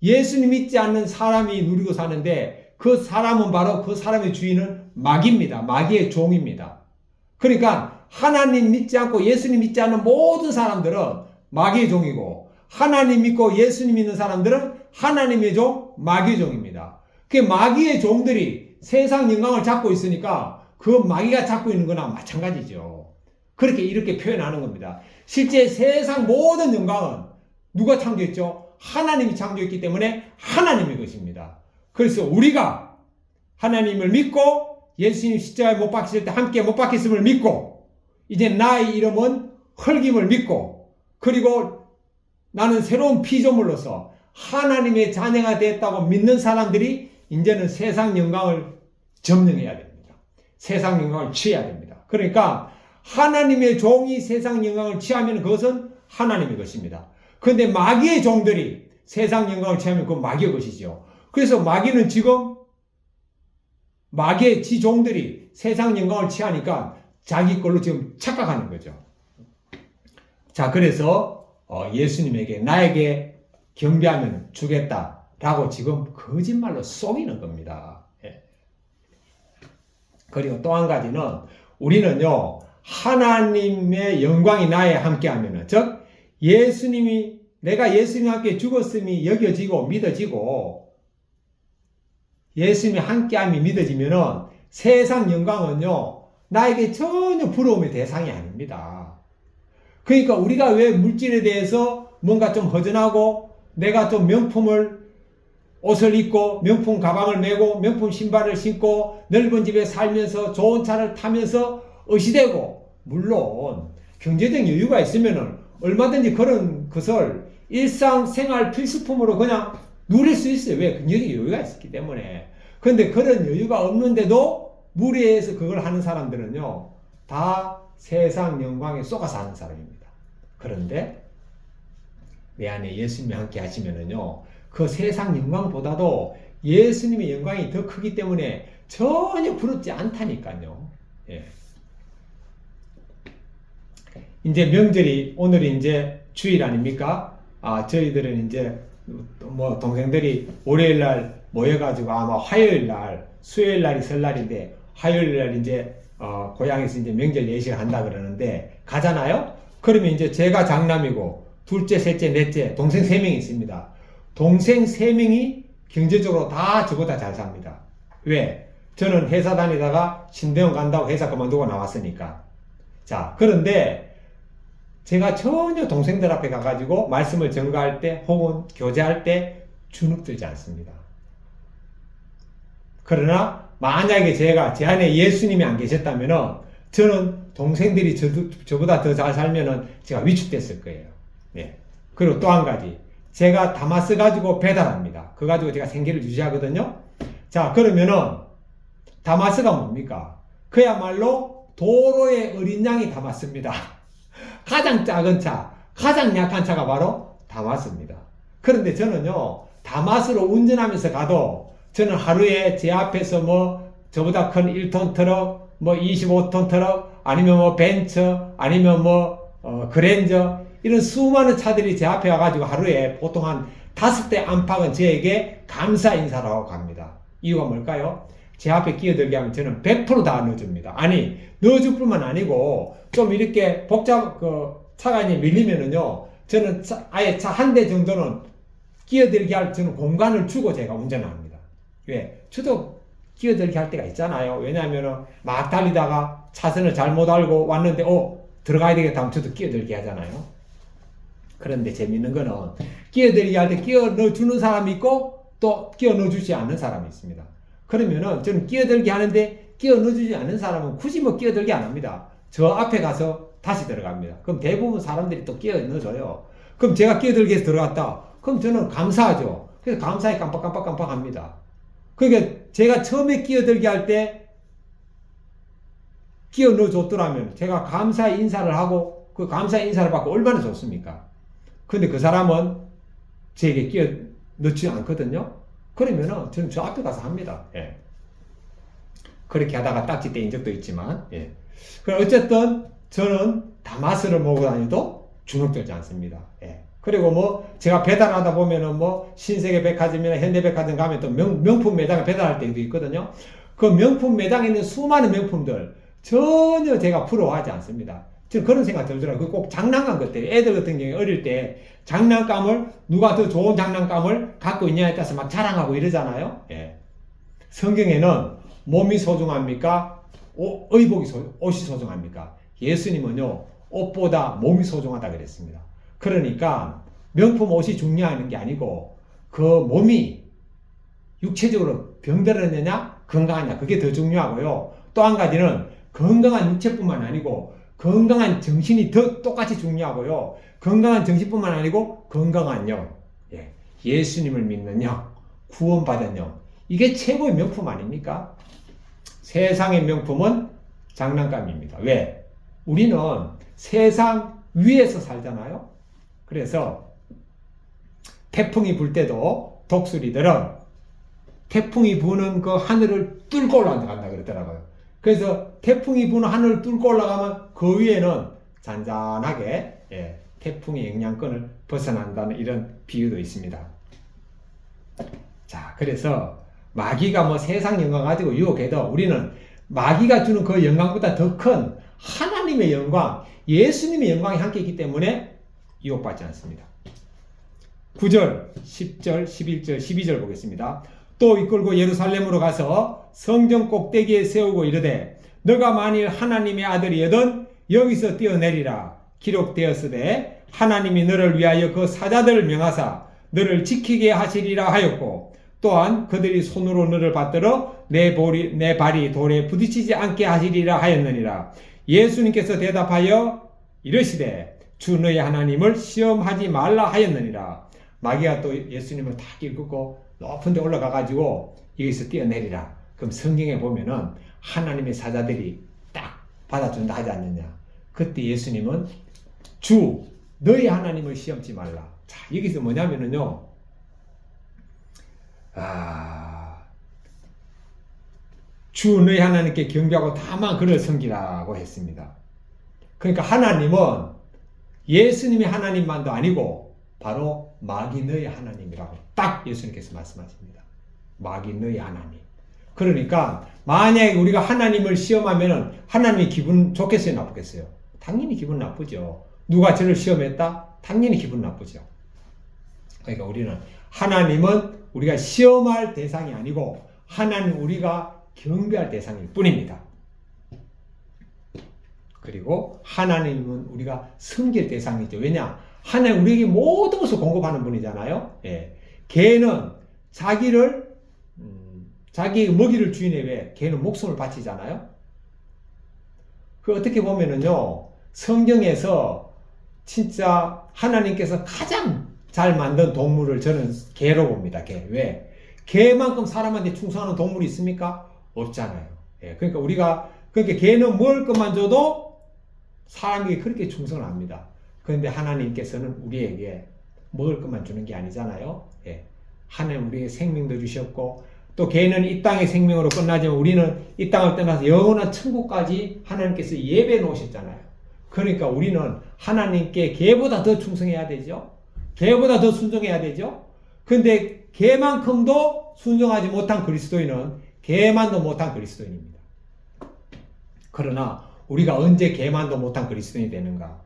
예수님 믿지 않는 사람이 누리고 사는데 그 사람은 바로 그 사람의 주인은 마귀입니다. 마귀의 종입니다. 그러니까 하나님 믿지 않고 예수님 믿지 않는 모든 사람들은 마귀의 종이고 하나님 믿고 예수님 믿는 사람들은 하나님의 종, 마귀의 종입니다. 그 마귀의 종들이 세상 영광을 잡고 있으니까 그 마귀가 잡고 있는 거나 마찬가지죠. 이렇게 표현하는 겁니다. 실제 세상 모든 영광은 누가 창조했죠? 하나님이 창조했기 때문에 하나님의 것입니다. 그래서 우리가 하나님을 믿고 예수님 십자가에 못 박히실 때 함께 못 박혔음을 믿고 이제 나의 이름은 헐김을 믿고 그리고 나는 새로운 피조물로서 하나님의 자녀가 됐다고 믿는 사람들이 이제는 세상 영광을 점령해야 됩니다. 세상 영광을 취해야 됩니다. 그러니까 하나님의 종이 세상 영광을 취하면 그것은 하나님의 것입니다. 그런데 마귀의 종들이 세상 영광을 취하면 그건 마귀의 것이죠. 그래서 마귀는 지금 마귀의 지 종들이 세상 영광을 취하니까 자기 걸로 지금 착각하는 거죠. 자, 그래서 예수님에게 나에게 경배하면 주겠다라고 지금 거짓말로 속이는 겁니다. 예. 그리고 또 한 가지는 우리는요 하나님의 영광이 나에 함께하면은 즉 예수님이 내가 예수님과 함께 죽었음이 여겨지고 믿어지고 예수님이 함께함이 믿어지면은 세상 영광은요 나에게 전혀 부러움의 대상이 아닙니다. 그러니까 우리가 왜 물질에 대해서 뭔가 좀 허전하고 내가 좀 명품을 옷을 입고 명품 가방을 메고 명품 신발을 신고 넓은 집에 살면서 좋은 차를 타면서 의시되고 물론 경제적 여유가 있으면은 얼마든지 그런 것을 일상생활 필수품으로 그냥 누릴 수 있어요. 왜? 경제적 여유가 있기 때문에. 그런데 그런 여유가 없는데도 무리해서 그걸 하는 사람들은요 다 세상 영광에 쏘가 사는 사람입니다. 그런데 내 안에 예수님이 함께 하시면은요 그 세상 영광보다도 예수님의 영광이 더 크기 때문에 전혀 부럽지 않다니까요. 예. 이제 명절이 오늘이 이제 주일 아닙니까? 저희들은 이제 뭐 동생들이 월요일 날 모여가지고 아마 화요일 날, 수요일 날이 설날인데 화요일 날 이제 고향에서 이제 명절 예식을 한다 그러는데 가잖아요? 그러면 이제 제가 장남이고 둘째, 셋째, 넷째 동생 3명이 있습니다. 동생 3명이 경제적으로 다 저보다 잘 삽니다. 왜? 저는 회사 다니다가 신대원 간다고 회사 그만두고 나왔으니까. 자, 그런데 제가 전혀 동생들 앞에 가가지고 말씀을 전가할 때 혹은 교제할 때 주눅들지 않습니다. 그러나 만약에 제가 제 안에 예수님이 안 계셨다면은 저는 동생들이 저보다 더 잘 살면은 제가 위축됐을 거예요. 네. 그리고 또 한 가지. 제가 다마스 가지고 배달합니다. 그거 가지고 제가 생계를 유지하거든요. 자, 그러면은 다마스가 뭡니까? 그야말로 도로의 어린 양이 다마스입니다. 가장 작은 차, 가장 약한 차가 바로 다마스입니다. 그런데 저는요, 다마스로 운전하면서 가도 저는 하루에 제 앞에서 뭐 저보다 큰 1톤 트럭, 뭐 25톤 트럭, 아니면 뭐 벤츠, 아니면 뭐 그랜저 이런 수많은 차들이 제 앞에 와가지고 하루에 보통 한 5대 안팎은 저에게 감사 인사를 하고 갑니다. 이유가 뭘까요? 제 앞에 끼어들게 하면 저는 100% 다 넣어줍니다. 아니, 넣어줄 뿐만 아니고 좀 이렇게 차가 이제 밀리면은요, 저는 아예 차 한 대 정도는 끼어들게 할 저는 공간을 주고 제가 운전합니다. 왜? 저도 끼어들게 할 때가 있잖아요. 왜냐하면은 막 달리다가 차선을 잘못 알고 왔는데, 들어가야 되겠다 하면 저도 끼어들게 하잖아요. 그런데 재밌는 거는 끼어들게 할 때 끼어 넣어주는 사람이 있고 또 끼어 넣어주지 않는 사람이 있습니다. 그러면은 저는 끼어들게 하는데 끼어 넣어주지 않는 사람은 굳이 뭐 끼어들게 안 합니다. 저 앞에 가서 다시 들어갑니다. 그럼 대부분 사람들이 또 끼어 넣어줘요. 그럼 제가 끼어들게 해서 들어갔다. 그럼 저는 감사하죠. 그래서 감사히 깜빡깜빡 합니다. 그러니까 제가 처음에 끼어들게 할 때 끼어 넣어줬더라면 제가 감사의 인사를 하고 그 감사의 인사를 받고 얼마나 좋습니까? 근데 그 사람은 저에게 끼어 넣지 않거든요. 그러면은 저는 저 앞에 가서 합니다. 예. 그렇게 하다가 딱지 떼인 적도 있지만, 예. 그럼 어쨌든 저는 다마스를 모고 다니도 주눅들지 않습니다. 예. 그리고 뭐 제가 배달하다 보면은 뭐 신세계 백화점이나 현대백화점 가면 또 명품 매장에 배달할 때도 있거든요. 그 명품 매장에 있는 수많은 명품들 전혀 제가 부러워하지 않습니다. 저는 그런 생각 들더라고요. 꼭 장난감 것들. 애들 같은 경우에 어릴 때 장난감을 누가 더 좋은 장난감을 갖고 있냐에 따라서 막 자랑하고 이러잖아요. 예. 성경에는 몸이 소중합니까? 옷이 소중합니까? 예수님은요, 옷보다 몸이 소중하다 그랬습니다. 그러니까 명품 옷이 중요한 게 아니고 그 몸이 육체적으로 병들었느냐? 건강하냐, 그게 더 중요하고요. 또 한 가지는 건강한 육체뿐만 아니고 건강한 정신이 더 똑같이 중요하고요. 건강한 정신뿐만 아니고 건강한 영, 예수님을 믿는 영, 구원받은 영, 이게 최고의 명품 아닙니까? 세상의 명품은 장난감입니다. 왜? 우리는 세상 위에서 살잖아요. 그래서 태풍이 불 때도 독수리들은 태풍이 부는 그 하늘을 뚫고 올라간다 그러더라고요. 그래서 태풍이 부는 하늘을 뚫고 올라가면 그 위에는 잔잔하게 태풍의 영향권을 벗어난다는 이런 비유도 있습니다. 자, 그래서 마귀가 뭐 세상 영광 가지고 유혹해도 우리는 마귀가 주는 그 영광보다 더 큰 하나님의 영광, 예수님의 영광이 함께 있기 때문에 유혹받지 않습니다. 9절, 10절, 11절, 12절 보겠습니다. 또 이끌고 예루살렘으로 가서 성전 꼭대기에 세우고 이르되 너가 만일 하나님의 아들이여든 여기서 뛰어내리라. 기록되었으되 하나님이 너를 위하여 그 사자들을 명하사 너를 지키게 하시리라 하였고 또한 그들이 손으로 너를 받들어 내 발이 돌에 부딪히지 않게 하시리라 하였느니라. 예수님께서 대답하여 이르시되 주 너의 하나님을 시험하지 말라 하였느니라. 마귀가 또 예수님을 다 이끌고 높은 데 올라가 가지고 여기서 뛰어내리라. 그럼 성경에 보면은 하나님의 사자들이 딱 받아준다 하지 않느냐. 그때 예수님은 주 너의 하나님을 시험치 말라. 자, 여기서 뭐냐면은요, 주 너의 하나님께 경배하고 다만 그를 섬기라고 했습니다. 그러니까 하나님은 예수님의 하나님만도 아니고 바로 마귀 너의 하나님이라고 딱 예수님께서 말씀하십니다. 마귀 너의 하나님. 그러니까 만약에 우리가 하나님을 시험하면 하나님이 기분 좋겠어요, 나쁘겠어요? 당연히 기분 나쁘죠. 누가 저를 시험했다? 당연히 기분 나쁘죠. 그러니까 우리는 하나님은 우리가 시험할 대상이 아니고 하나님 우리가 경배할 대상일 뿐입니다. 그리고 하나님은 우리가 섬길 대상이죠. 왜냐? 하나님 우리에게 모든 것을 공급하는 분이잖아요. 개는 자기 먹이를 주인에 왜 개는 목숨을 바치잖아요. 그 어떻게 보면은요, 성경에서 진짜 하나님께서 가장 잘 만든 동물을 저는 개로 봅니다. 개. 왜? 개만큼 사람한테 충성하는 동물이 있습니까? 없잖아요. 그러니까 개는 먹을 것만 줘도 사람에게 그렇게 충성을 합니다. 그런데 하나님께서는 우리에게 먹을 것만 주는 게 아니잖아요. 하나님 우리에게 생명도 주셨고, 또 개는 이 땅의 생명으로 끝나지만 우리는 이 땅을 떠나서 영원한 천국까지 하나님께서 예배해 놓으셨잖아요. 그러니까 우리는 하나님께 개보다 더 충성해야 되죠. 개보다 더 순종해야 되죠. 그런데 개만큼도 순종하지 못한 그리스도인은 개만도 못한 그리스도인입니다. 그러나 우리가 언제 개만도 못한 그리스도인이 되는가?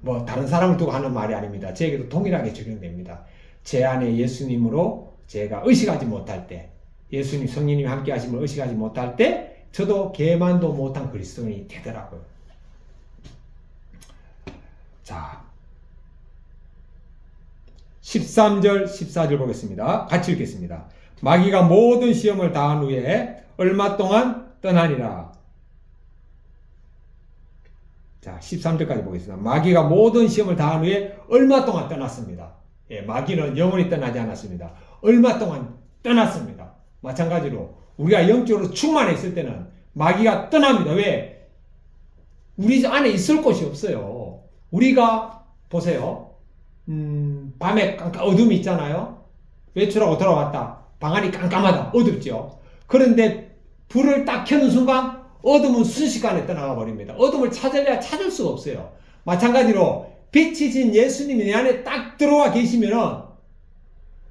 뭐 다른 사람을 두고 하는 말이 아닙니다. 저에게도 동일하게 적용됩니다. 제 안에 예수님으로 제가 의식하지 못할 때, 예수님 성령님이 함께 하심을 의식하지 못할 때 저도 개만도 못한 그리스도인이 되더라고요. 자, 13절 14절 보겠습니다. 같이 읽겠습니다. 마귀가 모든 시험을 다한 후에 얼마 동안 떠나니라. 자, 13절까지 보겠습니다. 마귀가 모든 시험을 다한 후에 얼마 동안 떠났습니다. 마귀는 영원히 떠나지 않았습니다. 얼마 동안 떠났습니다. 마찬가지로 우리가 영적으로 충만해 있을 때는 마귀가 떠납니다. 왜? 우리 안에 있을 곳이 없어요. 우리가 보세요. 밤에 어둠이 있잖아요. 외출하고 돌아왔다. 방 안이 깜깜하다. 어둡죠. 그런데 불을 딱 켜는 순간 어둠은 순식간에 떠나가 버립니다. 어둠을 찾으려 찾을 수가 없어요. 마찬가지로 빛이 진 예수님이 내 안에 딱 들어와 계시면은,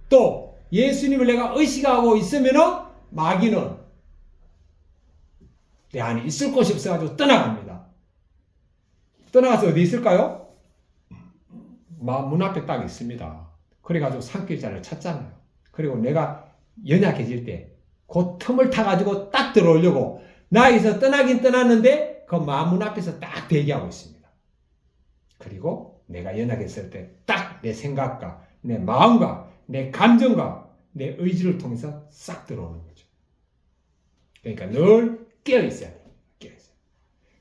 또 예수님을 내가 의식하고 있으면은 마귀는 내 안에 있을 곳이 없어가지고 떠나갑니다. 떠나가서 어디 있을까요? 문 앞에 딱 있습니다. 그래가지고 산길자를 찾잖아요. 그리고 내가 연약해질 때 그 틈을 타가지고 딱 들어오려고 나에게서 떠나긴 떠났는데 그 마문 앞에서 딱 대기하고 있습니다. 그리고 내가 연약했을 때 딱 내 생각과 내 마음과 내 감정과 내 의지를 통해서 싹 들어오는 거죠. 그러니까 늘 깨어 있어야 돼요. 깨어 있어요.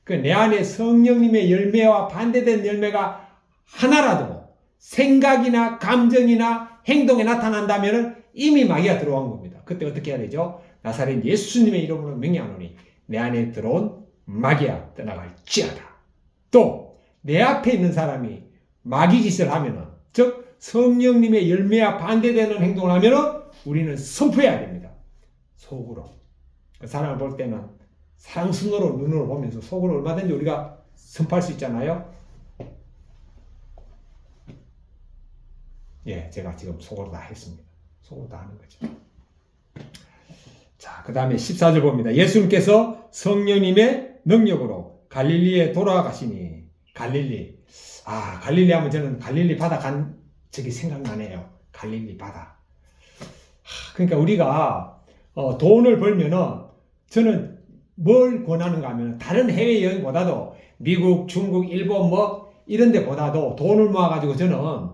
그 내 안에 성령님의 열매와 반대된 열매가 하나라도 생각이나 감정이나 행동에 나타난다면 이미 마귀가 들어온 겁니다. 그때 어떻게 해야 되죠? 나사렛 예수님의 이름으로 명령하노니 내 안에 들어온 마귀야 떠나갈지어다. 또 내 앞에 있는 사람이 마귀 짓을 하면은, 즉 성령님의 열매와 반대되는 행동을 하면은 우리는 선포해야 됩니다. 속으로. 그 사람을 볼 때는 상승으로 눈으로 보면서 속으로 얼마든지 우리가 선포할 수 있잖아요. 예, 제가 지금 속으로 다 했습니다. 속으로 다 하는 거죠. 자, 그 다음에 14절 봅니다. 예수님께서 성령님의 능력으로 갈릴리에 돌아가시니. 갈릴리. 갈릴리 하면 저는 갈릴리 바다 간 적이 생각나네요. 갈릴리 바다. 그러니까 우리가 돈을 벌면은 저는 뭘 권하는가 하면 다른 해외여행보다도 미국, 중국, 일본 뭐 이런 데보다도 돈을 모아가지고 저는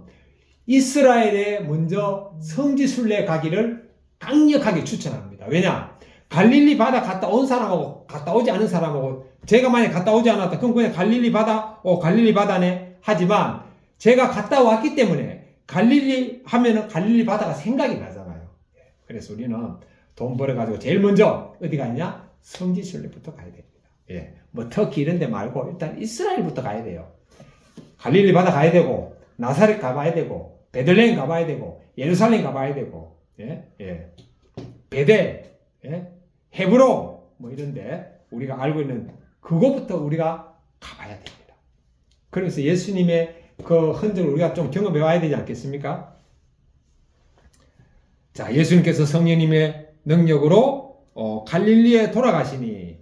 이스라엘에 먼저 성지순례 가기를 강력하게 추천합니다. 왜냐? 갈릴리 바다 갔다 온 사람하고 갔다 오지 않은 사람하고 제가 만약에 갔다 오지 않았다. 그럼 그냥 갈릴리 바다, 갈릴리 바다네. 하지만 제가 갔다 왔기 때문에 갈릴리 하면은 갈릴리 바다가 생각이 나잖아요. 그래서 우리는 돈 벌어가지고 제일 먼저 어디 가냐? 성지순례부터 가야 됩니다. 예. 뭐 터키 이런 데 말고 일단 이스라엘부터 가야 돼요. 갈릴리 바다 가야 되고, 나사렛 가봐야 되고, 베들레헴 가봐야 되고, 예루살렘 가봐야 되고, 베델, 헤브론 뭐 이런데 우리가 알고 있는 그거부터 우리가 가봐야 됩니다. 그래서 예수님의 그 흔적을 우리가 좀 경험해 와야 되지 않겠습니까? 자, 예수님께서 성령님의 능력으로 갈릴리에 돌아가시니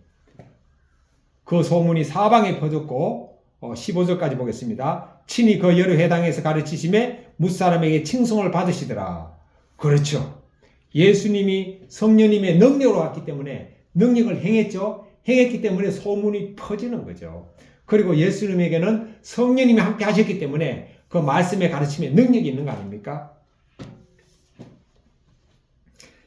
그 소문이 사방에 퍼졌고 15절까지 보겠습니다. 친히 그 여러 회당에서 가르치심에 뭇사람에게 칭송을 받으시더라. 그렇죠. 예수님이 성령님의 능력으로 왔기 때문에 능력을 행했죠. 행했기 때문에 소문이 퍼지는 거죠. 그리고 예수님에게는 성령님이 함께 하셨기 때문에 그 말씀의 가르침에 능력이 있는 거 아닙니까?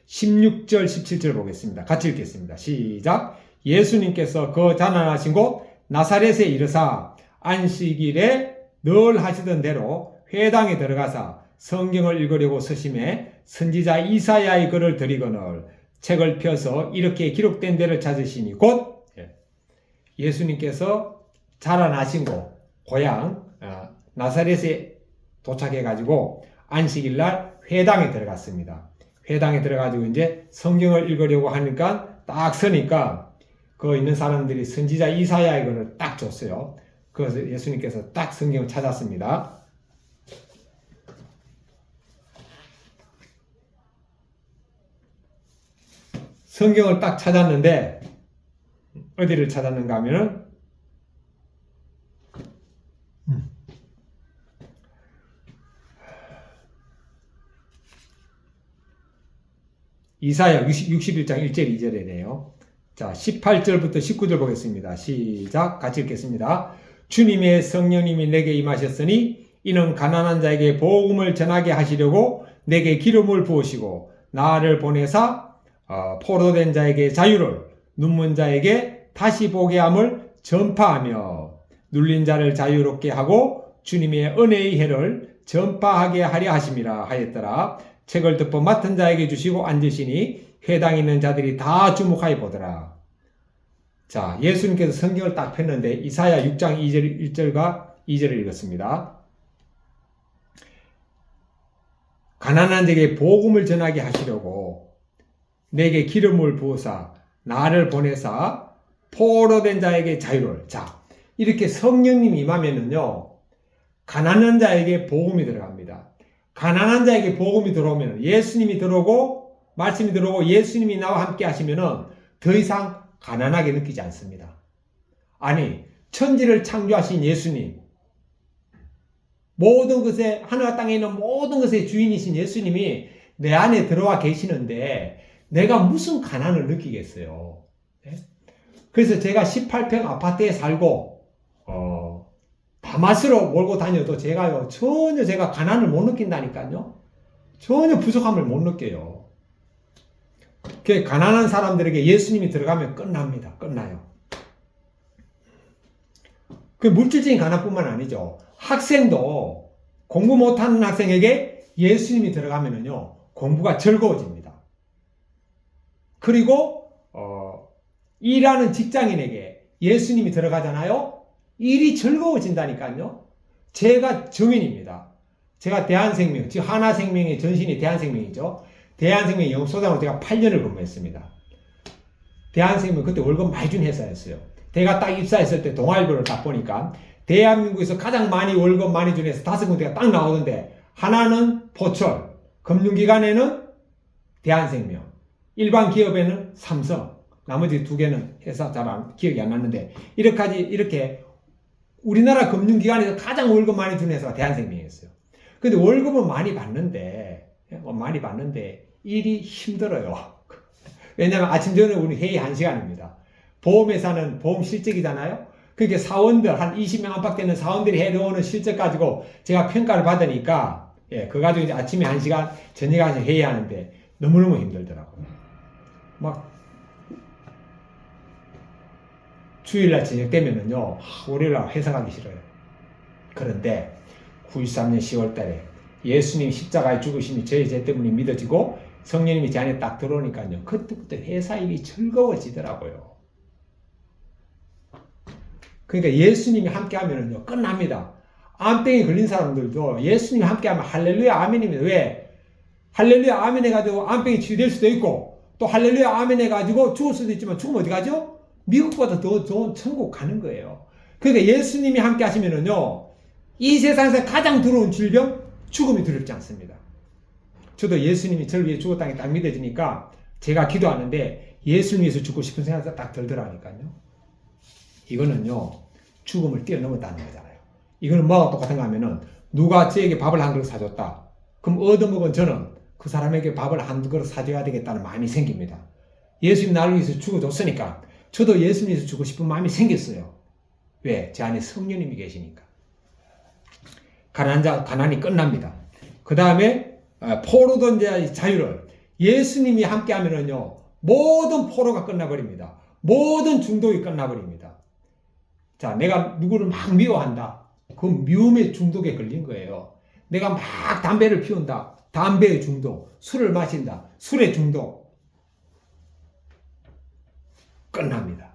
16절, 17절 보겠습니다. 같이 읽겠습니다. 시작. 예수님께서 그 가난하신 곳 나사렛에 이르사 안식일에 늘 하시던 대로 회당에 들어가사 성경을 읽으려고 서심해 선지자 이사야의 글을 들이거늘 책을 펴서 이렇게 기록된 데를 찾으시니 곧 예수님께서 자라나신 곳 고향 나사렛에 도착해가지고 안식일날 회당에 들어갔습니다. 회당에 들어가지고 이제 성경을 읽으려고 하니까 딱 서니까 그 있는 사람들이 선지자 이사야의 글을 딱 줬어요. 그래서 예수님께서 딱 성경을 찾았습니다. 성경을 딱 찾았는데 어디를 찾았는가 하면은 이사야 61장 1절 2절이네요. 자, 18절부터 19절 보겠습니다. 시작. 같이 읽겠습니다. 주님의 성령님이 내게 임하셨으니 이는 가난한 자에게 복음을 전하게 하시려고 내게 기름을 부으시고 나를 보내사 포로된 자에게 자유를 눈먼 자에게 다시 보게 함을 전파하며 눌린 자를 자유롭게 하고 주님의 은혜의 해를 전파하게 하려 하심이라 하였더라. 책을 덮어 맡은 자에게 주시고 앉으시니 회당에 있는 자들이 다 주목하여 보더라. 자, 예수님께서 성경을 딱 폈는데 이사야 6장 2절, 1절과 2절을 읽었습니다. 가난한 자에게 복음을 전하게 하시려고 내게 기름을 부어사 나를 보내사 포로된 자에게 자유를. 자, 이렇게 성령님이 임하면은요 가난한 자에게 복음이 들어갑니다. 가난한 자에게 복음이 들어오면 예수님이 들어오고 말씀이 들어오고 예수님이 나와 함께 하시면은 더 이상 가난하게 느끼지 않습니다. 아니, 천지를 창조하신 예수님, 모든 것에 하늘과 땅에 있는 모든 것의 주인이신 예수님이 내 안에 들어와 계시는데 내가 무슨 가난을 느끼겠어요. 네? 그래서 제가 18평 아파트에 살고 다마스로 몰고 다녀도 제가요 전혀 제가 가난을 못 느낀다니까요. 전혀 부족함을 못 느껴요. 그 가난한 사람들에게 예수님이 들어가면 끝납니다. 끝나요. 그 물질적인 가난뿐만 아니죠. 학생도 공부 못하는 학생에게 예수님이 들어가면은요, 공부가 즐거워집니다. 그리고 일하는 직장인에게 예수님이 들어가잖아요. 일이 즐거워진다니까요. 제가 증인입니다. 제가 대한생명, 즉 하나생명의 전신이 대한생명이죠. 대한생명 영업소장으로 제가 8년을 근무했습니다. 대한생명 그때 월급 많이 준 회사였어요. 제가 딱 입사했을 때 동아일보를 딱 보니까 대한민국에서 가장 많이 월급 많이 준 회사 5군데가 딱 나오던데, 하나는 포철, 금융기관에는 대한생명, 일반 기업에는 삼성, 나머지 2개는 회사 잘 기억이 안 났는데, 이렇게 우리나라 금융기관에서 가장 월급 많이 준 회사가 대한생명이었어요. 근데 월급은 많이 받는데 일이 힘들어요. 왜냐하면 아침 저녁 우리 회의 1시간입니다. 보험회사는 보험 실적이잖아요. 그게 사원들 한 20명 안팎 되는 사원들이 해놓은 실적 가지고 제가 평가를 받으니까, 그거 가지고 이제 아침에 1시간, 저녁에 1시간 회의하는데 너무너무 힘들더라고요. 막 주일날 저녁 되면은요, 월요일날 회사 가기 싫어요. 그런데 93년 10월 달에 예수님 십자가에 죽으심이 저희 죄 때문에 믿어지고 성령님이 제 안에 딱 들어오니까요, 그때부터 회사 일이 즐거워지더라고요. 그러니까 예수님이 함께 하면은요, 끝납니다. 암병에 걸린 사람들도 예수님이 함께 하면 할렐루야 아멘입니다. 왜? 할렐루야 아멘 해가지고 암병이 치유될 수도 있고, 또 할렐루야 아멘 해가지고 죽을 수도 있지만 죽으면 어디 가죠? 미국보다 더 좋은 천국 가는 거예요. 그러니까 예수님이 함께 하시면은요, 이 세상에서 가장 두려운 질병, 죽음이 두렵지 않습니다. 저도 예수님이 저를 위해 죽었다는 게 딱 믿어지니까 제가 기도하는데 예수님 위해서 죽고 싶은 생각이 딱 들더라니까요. 이거는요, 죽음을 뛰어넘었다는 거잖아요. 이거는 뭐가 똑같은가 하면은, 누가 저에게 밥을 한 그릇 사줬다. 그럼 얻어먹은 저는 그 사람에게 밥을 한 그릇 사줘야 되겠다는 마음이 생깁니다. 예수님 나를 위해서 죽어줬으니까 저도 예수님 위해서 죽고 싶은 마음이 생겼어요. 왜? 제 안에 성령님이 계시니까. 가난이 끝납니다. 그 다음에 포로던 자유를 예수님이 함께 하면은요, 모든 포로가 끝나버립니다. 모든 중독이 끝나버립니다. 자, 내가 누구를 막 미워한다. 그 미움의 중독에 걸린 거예요. 내가 막 담배를 피운다. 담배의 중독. 술을 마신다. 술의 중독. 끝납니다.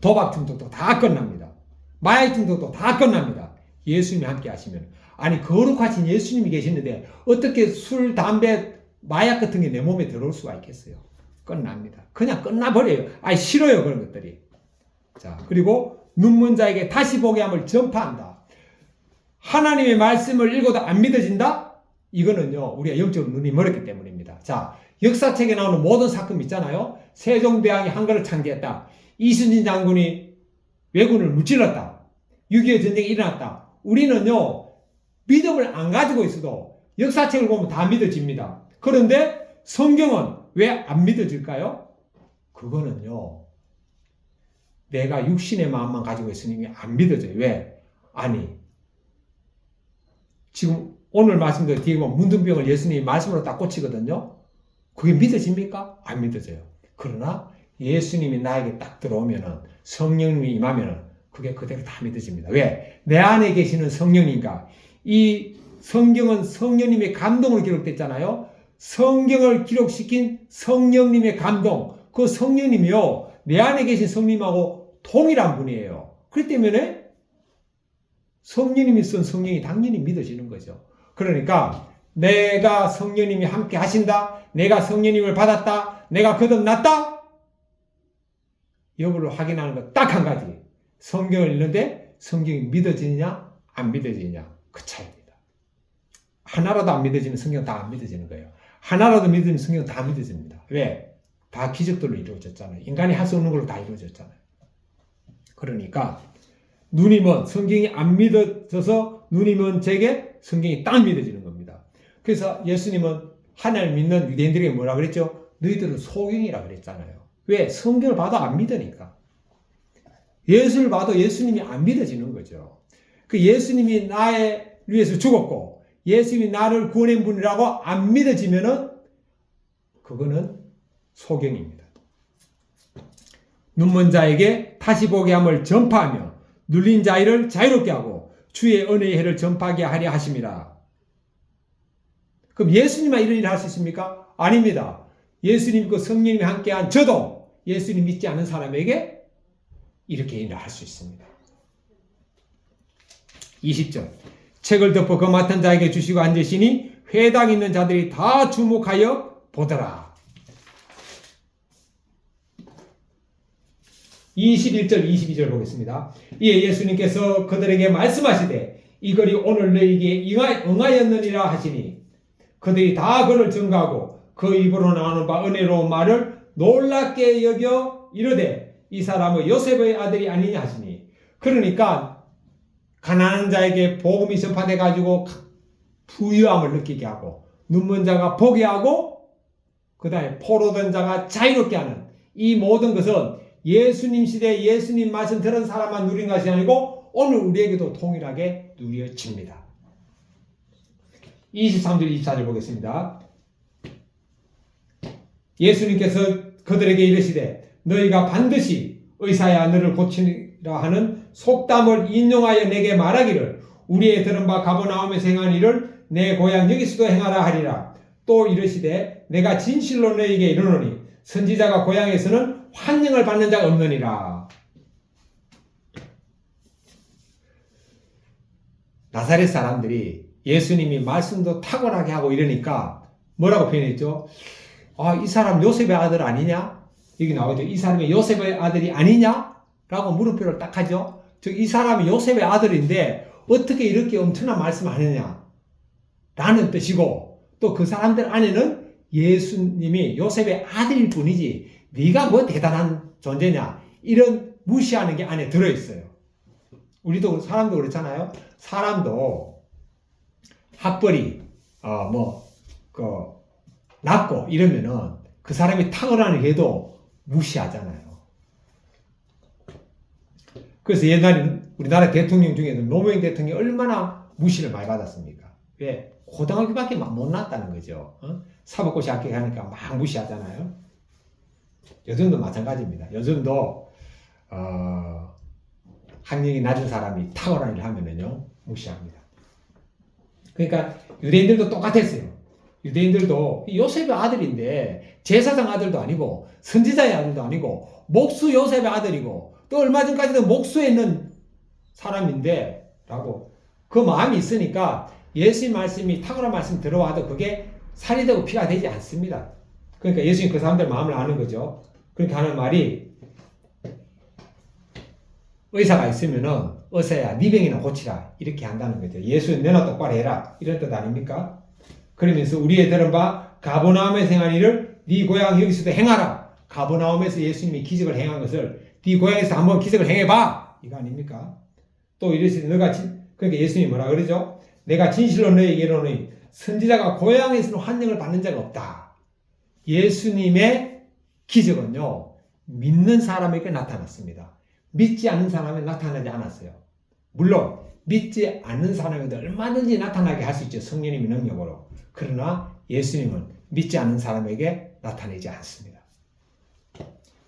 도박 중독도 다 끝납니다. 마약 중독도 다 끝납니다. 예수님이 함께 하시면. 아니, 거룩하신 예수님이 계시는데 어떻게 술, 담배, 마약 같은 게 내 몸에 들어올 수가 있겠어요? 끝납니다. 그냥 끝나버려요. 아니, 싫어요, 그런 것들이. 자, 그리고 눈먼 자에게 다시 보게 함을 전파한다. 하나님의 말씀을 읽어도 안 믿어진다? 이거는요, 우리가 영적으로 눈이 멀었기 때문입니다. 자, 역사책에 나오는 모든 사건 있잖아요. 세종대왕이 한글을 창제했다. 이순신 장군이 왜군을 무찔렀다. 6.25 전쟁이 일어났다. 우리는요, 믿음을 안 가지고 있어도 역사책을 보면 다 믿어집니다. 그런데 성경은 왜 안 믿어질까요? 그거는요, 내가 육신의 마음만 가지고 있으니 안 믿어져요. 왜? 아니, 지금 오늘 말씀대로 뒤에 보면 문둥병을 예수님이 말씀으로 딱 꽂히거든요. 그게 믿어집니까? 안 믿어져요. 그러나 예수님이 나에게 딱 들어오면은, 성령님이 임하면은 그게 그대로 다 믿어집니다. 왜? 내 안에 계시는 성령님과, 이 성경은 성령님의 감동으로 기록됐잖아요. 성경을 기록시킨 성령님의 감동, 그 성령님이요, 내 안에 계신 성령님하고 동일한 분이에요. 그렇기 때문에 성령님이 쓴 성령이 당연히 믿어지는 거죠. 그러니까 내가 성령님이 함께 하신다, 내가 성령님을 받았다, 내가 거듭났다, 여부를 확인하는 것 딱 한 가지. 성경을 읽는데 성경이 믿어지느냐 안 믿어지느냐, 그 차이입니다. 하나라도 안 믿어지면 성경 다 안 믿어지는 거예요. 하나라도 믿으면 성경 다 믿어집니다. 왜? 다 기적들로 이루어졌잖아요. 인간이 할 수 없는 걸로 다 이루어졌잖아요. 그러니까 눈이 먼, 성경이 안 믿어져서 눈이 먼 제게 성경이 딱 믿어지는 겁니다. 그래서 예수님은 하나님을 믿는 유대인들에게 뭐라 그랬죠? 너희들은 소경이라 그랬잖아요. 왜? 성경을 봐도 안 믿으니까. 예수를 봐도 예수님이 안 믿어지는 거죠. 그 예수님이 나를 위해서 죽었고 예수님이 나를 구원한 분이라고 안 믿어지면은 그거는 소경입니다. 눈먼 자에게 다시 보게 함을 전파하며 눌린 자를 자유롭게 하고 주의 은혜의 해를 전파하게 하려 하심이라. 그럼 예수님만 이런 일을 할 수 있습니까? 아닙니다. 예수님과 성령님이 함께한 저도 예수님 믿지 않는 사람에게 이렇게 일을 할 수 있습니다. 20절 책을 덮어 그 맡은 자에게 주시고 앉으시니 회당에 있는 자들이 다 주목하여 보더라. 21절 22절 보겠습니다. 이에 예수님께서 그들에게 말씀하시되 이 글이 오늘 너희에게 응하였느니라 하시니 그들이 다 그를 증거하고 그 입으로 나오는 바 은혜로운 말을 놀랍게 여겨 이르되 이 사람은 요셉의 아들이 아니냐 하시니. 그러니까 가난한 자에게 복음이 전파돼 가지고 부유함을 느끼게 하고 눈먼 자가 보게 하고 그 다음에 포로된 자가 자유롭게 하는 이 모든 것은 예수님 시대에 예수님 말씀 들은 사람만 누린 것이 아니고 오늘 우리에게도 동일하게 누려집니다. 23절 24절 보겠습니다. 예수님께서 그들에게 이르시되 너희가 반드시 의사야 너를 고치리라 하는 속담을 인용하여 내게 말하기를 우리의 들은 바 가버나움에서 행한 일을 내 고향 여기서도 행하라 하리라. 또 이르시되 내가 진실로 너희에게 이르노니 선지자가 고향에서는 환영을 받는 자가 없느니라. 나사렛 사람들이 예수님이 말씀도 탁월하게 하고 이러니까 뭐라고 표현했죠? 이 사람 요셉의 아들 아니냐? 여기 나오죠. 이 사람이 요셉의 아들이 아니냐? 라고 물음표를 딱 하죠. 즉, 이 사람이 요셉의 아들인데 어떻게 이렇게 엄청난 말씀을 하느냐? 라는 뜻이고 또 그 사람들 안에는 예수님이 요셉의 아들일 뿐이지 네가 뭐 대단한 존재냐? 이런 무시하는 게 안에 들어있어요. 우리도 사람도 그렇잖아요. 사람도 학벌이 낮고 이러면은 그 사람이 탁월한 일도 무시하잖아요. 그래서 옛날에 우리나라 대통령 중에도 노무현 대통령이 얼마나 무시를 많이 받았습니까? 왜? 고등학교밖에 못 나왔다는 거죠. 사법고시 합격하니까 막 무시하잖아요. 요즘도 마찬가지입니다. 요즘도 학력이 낮은 사람이 탁월한 일을 하면은요 무시합니다. 그러니까 유대인들도 똑같았어요. 유대인들도 요셉의 아들인데 제사장 아들도 아니고 선지자의 아들도 아니고 목수 요셉의 아들이고 또 얼마 전까지도 목수에 있는 사람인데 라고 그 마음이 있으니까 예수의 말씀이 탁월한 말씀 들어와도 그게 살이 되고 피가 되지 않습니다. 그러니까 예수님 그 사람들 마음을 아는 거죠. 그러니까 하는 말이 의사가 있으면은 어서야 네 병이나 고치라 이렇게 한다는 거죠. 예수는 내놔 똑바로 해라 이런 뜻 아닙니까? 그러면서 우리의 들은 바 가버나움에서 행한 일을 네 고향 여기서도 행하라. 가버나움에서 예수님이 기적을 행한 것을 네 고향에서 한번 기적을 행해봐 이거 아닙니까? 또 이르시되 그러니까 예수님이 뭐라 그러죠? 내가 진실로 너희에게 이르노니 선지자가 고향에서는 환영을 받는 자가 없다. 예수님의 기적은요 믿는 사람에게 나타났습니다. 믿지 않는 사람에게 나타나지 않았어요. 물론 믿지 않는 사람에게도 얼마든지 나타나게 할 수 있죠. 성령님의 능력으로. 그러나 예수님은 믿지 않는 사람에게 나타내지 않습니다.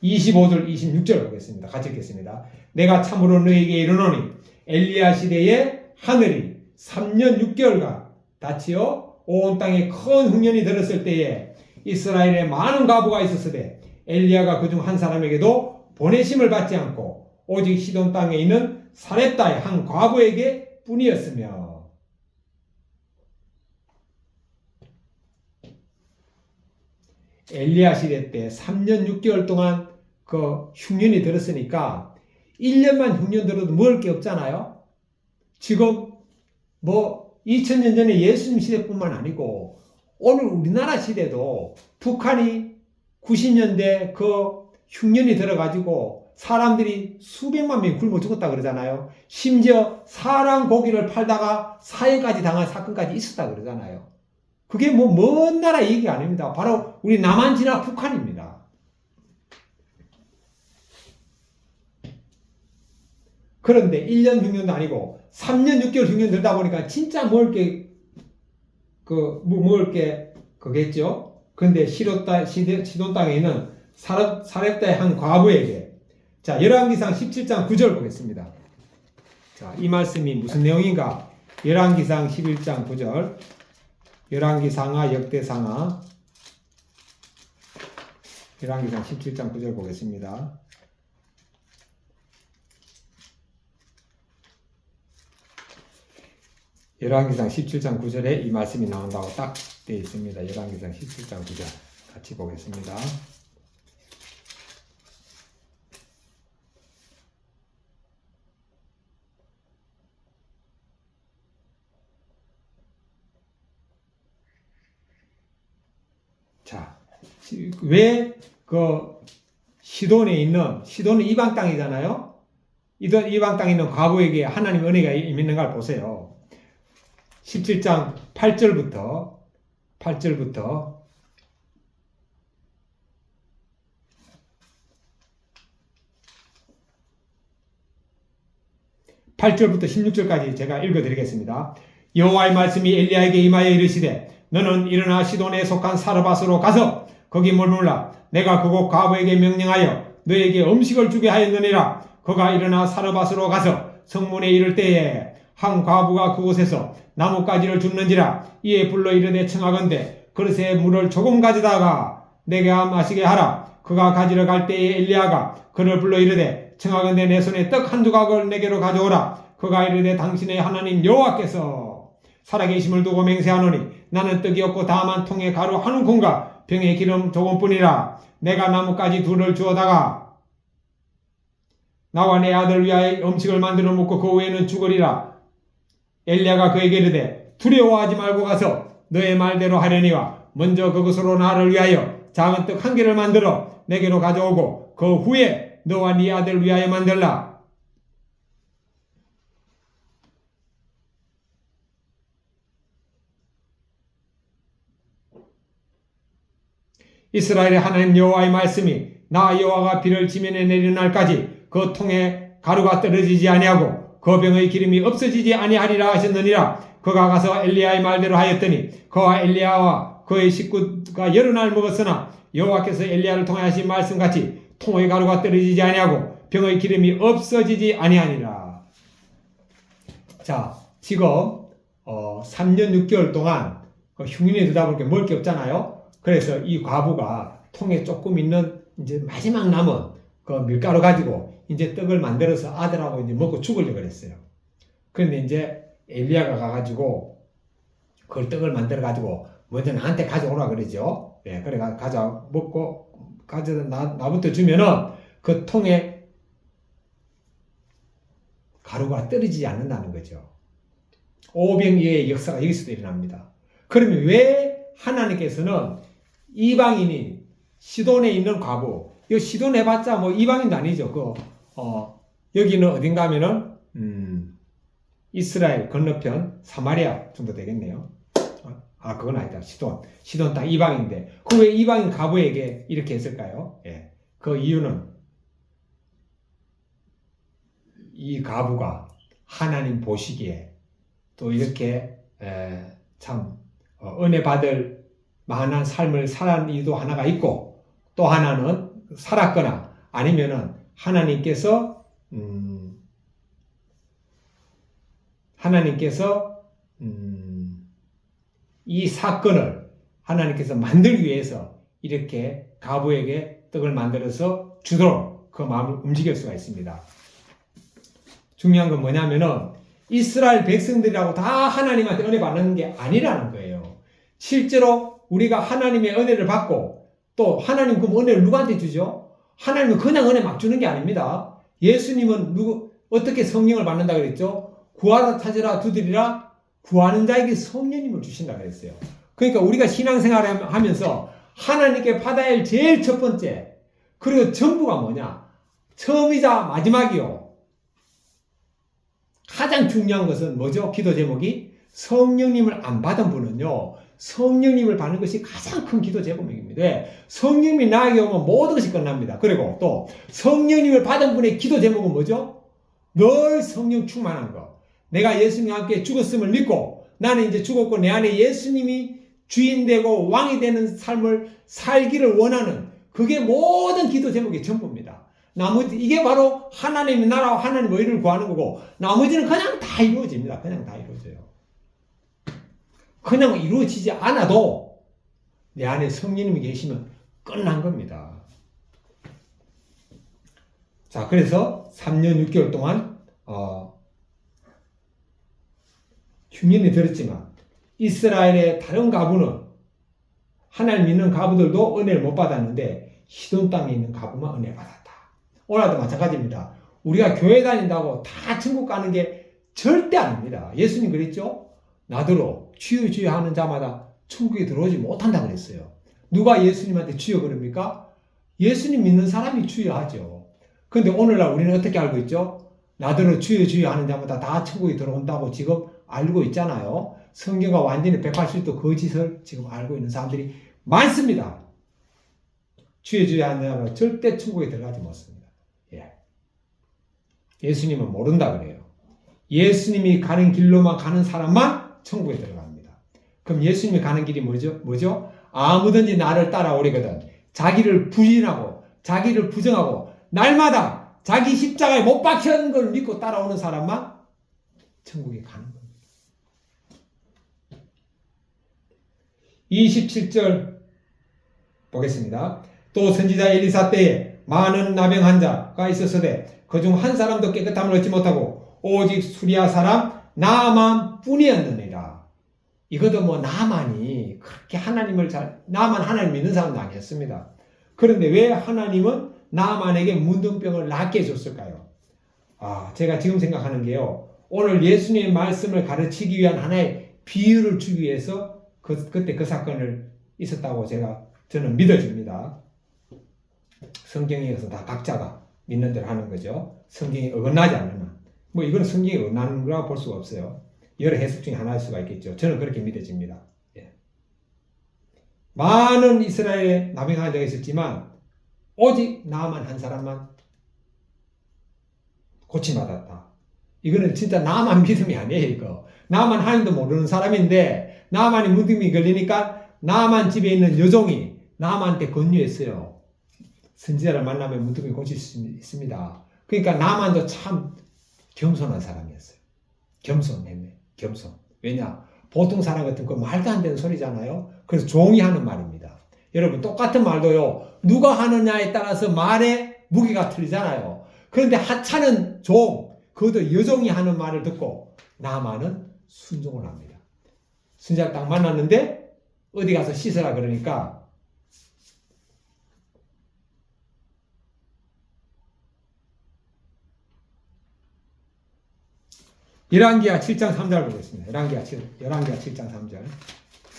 25절 26절 보겠습니다. 같이 읽겠습니다. 내가 참으로 너희에게 이르노니 엘리야 시대에 하늘이 3년 6개월간 닫히어 온 땅에 큰 흉년이 들었을 때에 이스라엘에 많은 과부가 있었으되 엘리야가 그중 한 사람에게도 보내심을 받지 않고 오직 시돈 땅에 있는 사렙다의 한 과부에게 뿐이었으며. 엘리야 시대 때 3년 6개월 동안 그 흉년이 들었으니까 1년만 흉년 들어도 먹을 게 없잖아요. 지금 2000년 전에 예수님 시대뿐만 아니고 오늘 우리나라 시대도 북한이 90년대 그 흉년이 들어가지고 사람들이 수백만 명이 굶어 죽었다 그러잖아요. 심지어 사람 고기를 팔다가 사형까지 당한 사건까지 있었다 그러잖아요. 그게 먼 나라 얘기가 아닙니다. 바로 우리 남한지나 북한입니다. 그런데 1년 흉년도 아니고 3년 6개월 흉년 들다 보니까 진짜 먹을 게 그겠죠. 근데 시돈 땅에 있는 사렙다의 한 과부에게, 자, 열왕기상 17장 9절 보겠습니다. 자, 이 말씀이 무슨 내용인가? 열왕기상 11장 9절. 열왕기상하 역대상하. 열왕기상 17장 9절 보겠습니다. 열왕기상 17장 9절에 이 말씀이 나온다고 딱 되어 있습니다. 열왕기상 17장 9절 같이 보겠습니다. 자, 왜 시돈은 이방 땅이잖아요. 이방 땅에 있는 과부에게 하나님 은혜가 있는가를 보세요. 17장 8절부터 16절까지 제가 읽어드리겠습니다. 여호와의 말씀이 엘리야에게 임하여 이르시되 너는 일어나 시돈에 속한 사르밧으로 가서 거기 머물라. 내가 그곳 과부에게 명령하여 너에게 음식을 주게 하였느니라. 그가 일어나 사르밧으로 가서 성문에 이를 때에 한 과부가 그곳에서 나뭇가지를 줍는지라. 이에 불러 이르되 청하건대 그릇에 물을 조금 가져다가 내게 마시게 하라. 그가 가지러 갈 때에 엘리야가 그를 불러 이르되 청하건대 내 손에 떡 한두 각을 내게로 가져오라. 그가 이르되 당신의 하나님 여호와께서 살아계심을 두고 맹세하노니 나는 떡이 없고 다만 통에 가루 한 움큼과 병에 기름 조금뿐이라. 내가 나뭇가지 둘을 주어다가 나와 내 아들 위하여 음식을 만들어 먹고 그 후에는 죽으리라. 엘리야가 그에게 이르되 두려워하지 말고 가서 너의 말대로 하려니와 먼저 그것으로 나를 위하여 작은 떡 한 개를 만들어 내게로 가져오고 그 후에 너와 네 아들 위하여 만들라. 이스라엘의 하나님 여호와의 말씀이 나 여호와가 비를 지면에 내리는 날까지 그 통에 가루가 떨어지지 아니하고 그 병의 기름이 없어지지 아니하리라 하셨느니라. 그가 가서 엘리야의 말대로 하였더니 그와 엘리야와 그의 식구가 여러 날 먹었으나 여호와께서 엘리야를 통해 하신 말씀같이 통의 가루가 떨어지지 아니하고 병의 기름이 없어지지 아니하니라. 자, 지금 3년 6개월 동안 흉년이 되다 보니까 먹을 게 없잖아요. 그래서 이 과부가 통에 조금 있는 이제 마지막 남은 그 밀가루 가지고 이제 떡을 만들어서 아들하고 이제 먹고 죽으려고 그랬어요. 그런데 이제 엘리야가 가가지고 그걸 떡을 만들어 가지고 먼저 나한테 가져오라 그러죠. 예, 그래 먹고 가져다 나부터 주면은 그 통에 가루가 떨어지지 않는다는 거죠. 오병이어의 역사가 여기서도 일어납니다. 그러면 왜 하나님께서는 이방인이 시돈에 있는 과부, 이 시돈 해봤자 뭐 이방인도 아니죠. 여기는 어딘가 하면은 이스라엘 건너편 사마리아 정도 되겠네요. 그건 아니다. 시돈 땅 이방인데 그 왜 이방인 과부에게 이렇게 했을까요? 예, 그 이유는 이 과부가 하나님 보시기에 또 이렇게 참 은혜 받을 만한 삶을 살아는 이유도 하나가 있고, 또 하나는 살았거나 아니면은 하나님께서 이 사건을 하나님께서 만들기 위해서 이렇게 과부에게 떡을 만들어서 주도록 그 마음을 움직일 수가 있습니다. 중요한 건 뭐냐면은 이스라엘 백성들이라고 다 하나님한테 은혜 받는 게 아니라는 거예요. 실제로 우리가 하나님의 은혜를 받고 또 하나님 그 은혜를 누구한테 주죠? 하나님은 그냥 은혜 막 주는 게 아닙니다. 예수님은 어떻게 성령을 받는다 그랬죠? 구하라 찾으라 두드리라, 구하는 자에게 성령님을 주신다 그랬어요. 그러니까 우리가 신앙생활을 하면서 하나님께 받아야 할 제일 첫 번째, 그리고 전부가 뭐냐? 처음이자 마지막이요. 가장 중요한 것은 뭐죠? 기도 제목이 성령님을 안 받은 분은요, 성령님을 받는 것이 가장 큰 기도 제목입니다. 성령님이 나에게 오면 모든 것이 끝납니다. 그리고 또 성령님을 받은 분의 기도 제목은 뭐죠? 늘 성령 충만한 것. 내가 예수님과 함께 죽었음을 믿고 나는 이제 죽었고 내 안에 예수님이 주인 되고 왕이 되는 삶을 살기를 원하는 그게 모든 기도 제목의 전부입니다. 나머지 이게 바로 하나님의 나라와 하나님의 의를 구하는 거고 나머지는 그냥 다 이루어집니다. 그냥 다 이루어져요. 그냥 이루어지지 않아도 내 안에 성령님이 계시면 끝난 겁니다. 자, 그래서 3년 6개월 동안 흉년이 들었지만 이스라엘의 다른 가부는 하나님 믿는 가부들도 은혜를 못 받았는데 시돈 땅에 있는 가부만 은혜 받았다. 오늘도 마찬가지입니다. 우리가 교회 다닌다고 다 천국 가는 게 절대 아닙니다. 예수님 그랬죠? 나더러 주여 주여 하는 자마다 천국에 들어오지 못한다 그랬어요. 누가 예수님한테 주여 그럽니까? 예수님 믿는 사람이 주여 하죠. 그런데 오늘날 우리는 어떻게 알고 있죠? 나더러 주여 주여 하는 자마다 다 천국에 들어온다고 지금 알고 있잖아요. 성경과 완전히 180도 거짓을 지금 알고 있는 사람들이 많습니다. 주여 주여 하는 자마다 절대 천국에 들어가지 못습니다. 예수님은 모른다 그래요. 예수님이 가는 길로만 가는 사람만 천국에 들어갑니다. 그럼 예수님이 가는 길이 뭐죠? 아무든지 나를 따라오려거든 자기를 부인하고 자기를 부정하고 날마다 자기 십자가에 못 박혀있는 걸 믿고 따라오는 사람만 천국에 가는 겁니다. 27절 보겠습니다. 또 선지자 엘리사 때에 많은 나병 자가 있었으되 그중 한 사람도 깨끗함을 얻지 못하고 오직 수리아 사람 나만 뿐이었느니라. 이것도 뭐 나만이 그렇게 나만 하나님 믿는 사람도 아니었습니다. 그런데 왜 하나님은 나만에게 문둥병을 낫게 해줬을까요? 제가 지금 생각하는 게요. 오늘 예수님의 말씀을 가르치기 위한 하나의 비유를 주기 위해서 그때 그 사건을 있었다고 저는 믿어집니다. 성경에서 다 각자가 믿는 대로 하는 거죠. 성경이 어긋나지 않는 한. 뭐 이건 성경이 어긋나는 거라고 볼 수가 없어요. 여러 해석 중에 하나일 수가 있겠죠. 저는 그렇게 믿어집니다. 많은 이스라엘에 나병 환자가 있었지만 오직 나만 한 사람만 고침받았다. 이거는 진짜 나만 믿음이 아니에요. 이거. 나만 하나님도 모르는 사람인데 나만이 문둥이 걸리니까 나만 집에 있는 여종이 나만한테 권유했어요. 선지자를 만나면 문둥이 고칠 수 있습니다. 그러니까 나만도 참 겸손한 사람이었어요. 겸손했네. 겸손. 왜냐? 보통 사람 같은 거 말도 안 되는 소리잖아요. 그래서 종이 하는 말입니다. 여러분 똑같은 말도요. 누가 하느냐에 따라서 말의 무게가 틀리잖아요. 그런데 하찮은 종, 그것도 여종이 하는 말을 듣고 나만은 순종을 합니다. 선지자를 딱 만났는데 어디 가서 씻으라 그러니까 열왕기하 7장 3절 보겠습니다. 열왕기하 7장 3절.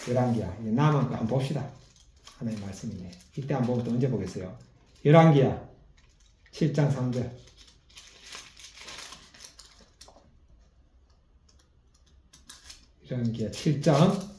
열왕기하 나만 한번 봅시다. 하나님 말씀이네. 이때 한번 보면 또 언제 보겠어요? 열왕기하 7장 3절. 열왕기하 7장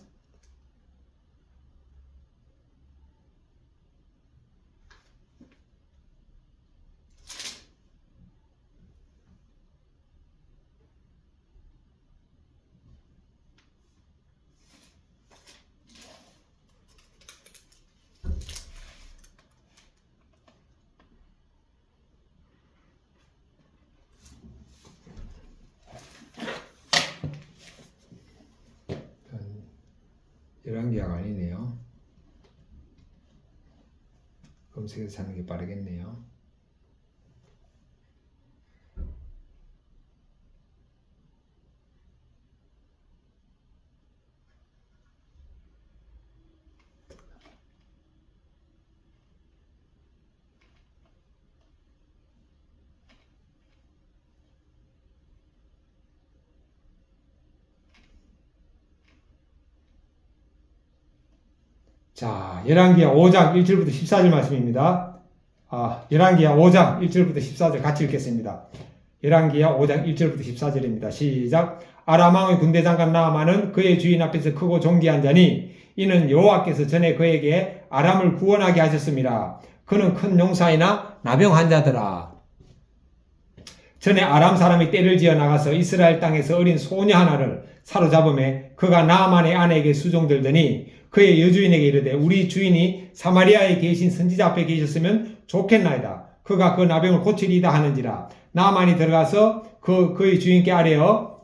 열왕기하가 아니네요. 검색해서 하는 게 빠르겠네요. 자, 열왕기하 5장 1절부터 14절 말씀입니다. 열왕기하 5장 1절부터 14절 같이 읽겠습니다. 열왕기하 5장 1절부터 14절입니다. 시작. 아람 왕의 군대 장관 나아만은 그의 주인 앞에서 크고 존귀한 자니 이는 여호와께서 전에 그에게 아람을 구원하게 하셨습니다. 그는 큰 용사이나 나병 환자더라. 전에 아람 사람이 떼를 지어 나가서 이스라엘 땅에서 어린 소녀 하나를 사로잡음에 그가 나아만의 아내에게 수종들더니 그의 여주인에게 이르되 우리 주인이 사마리아에 계신 선지자 앞에 계셨으면 좋겠나이다. 그가 그 나병을 고치리이다 하는지라. 나만이 들어가서 그의 주인께 아뢰어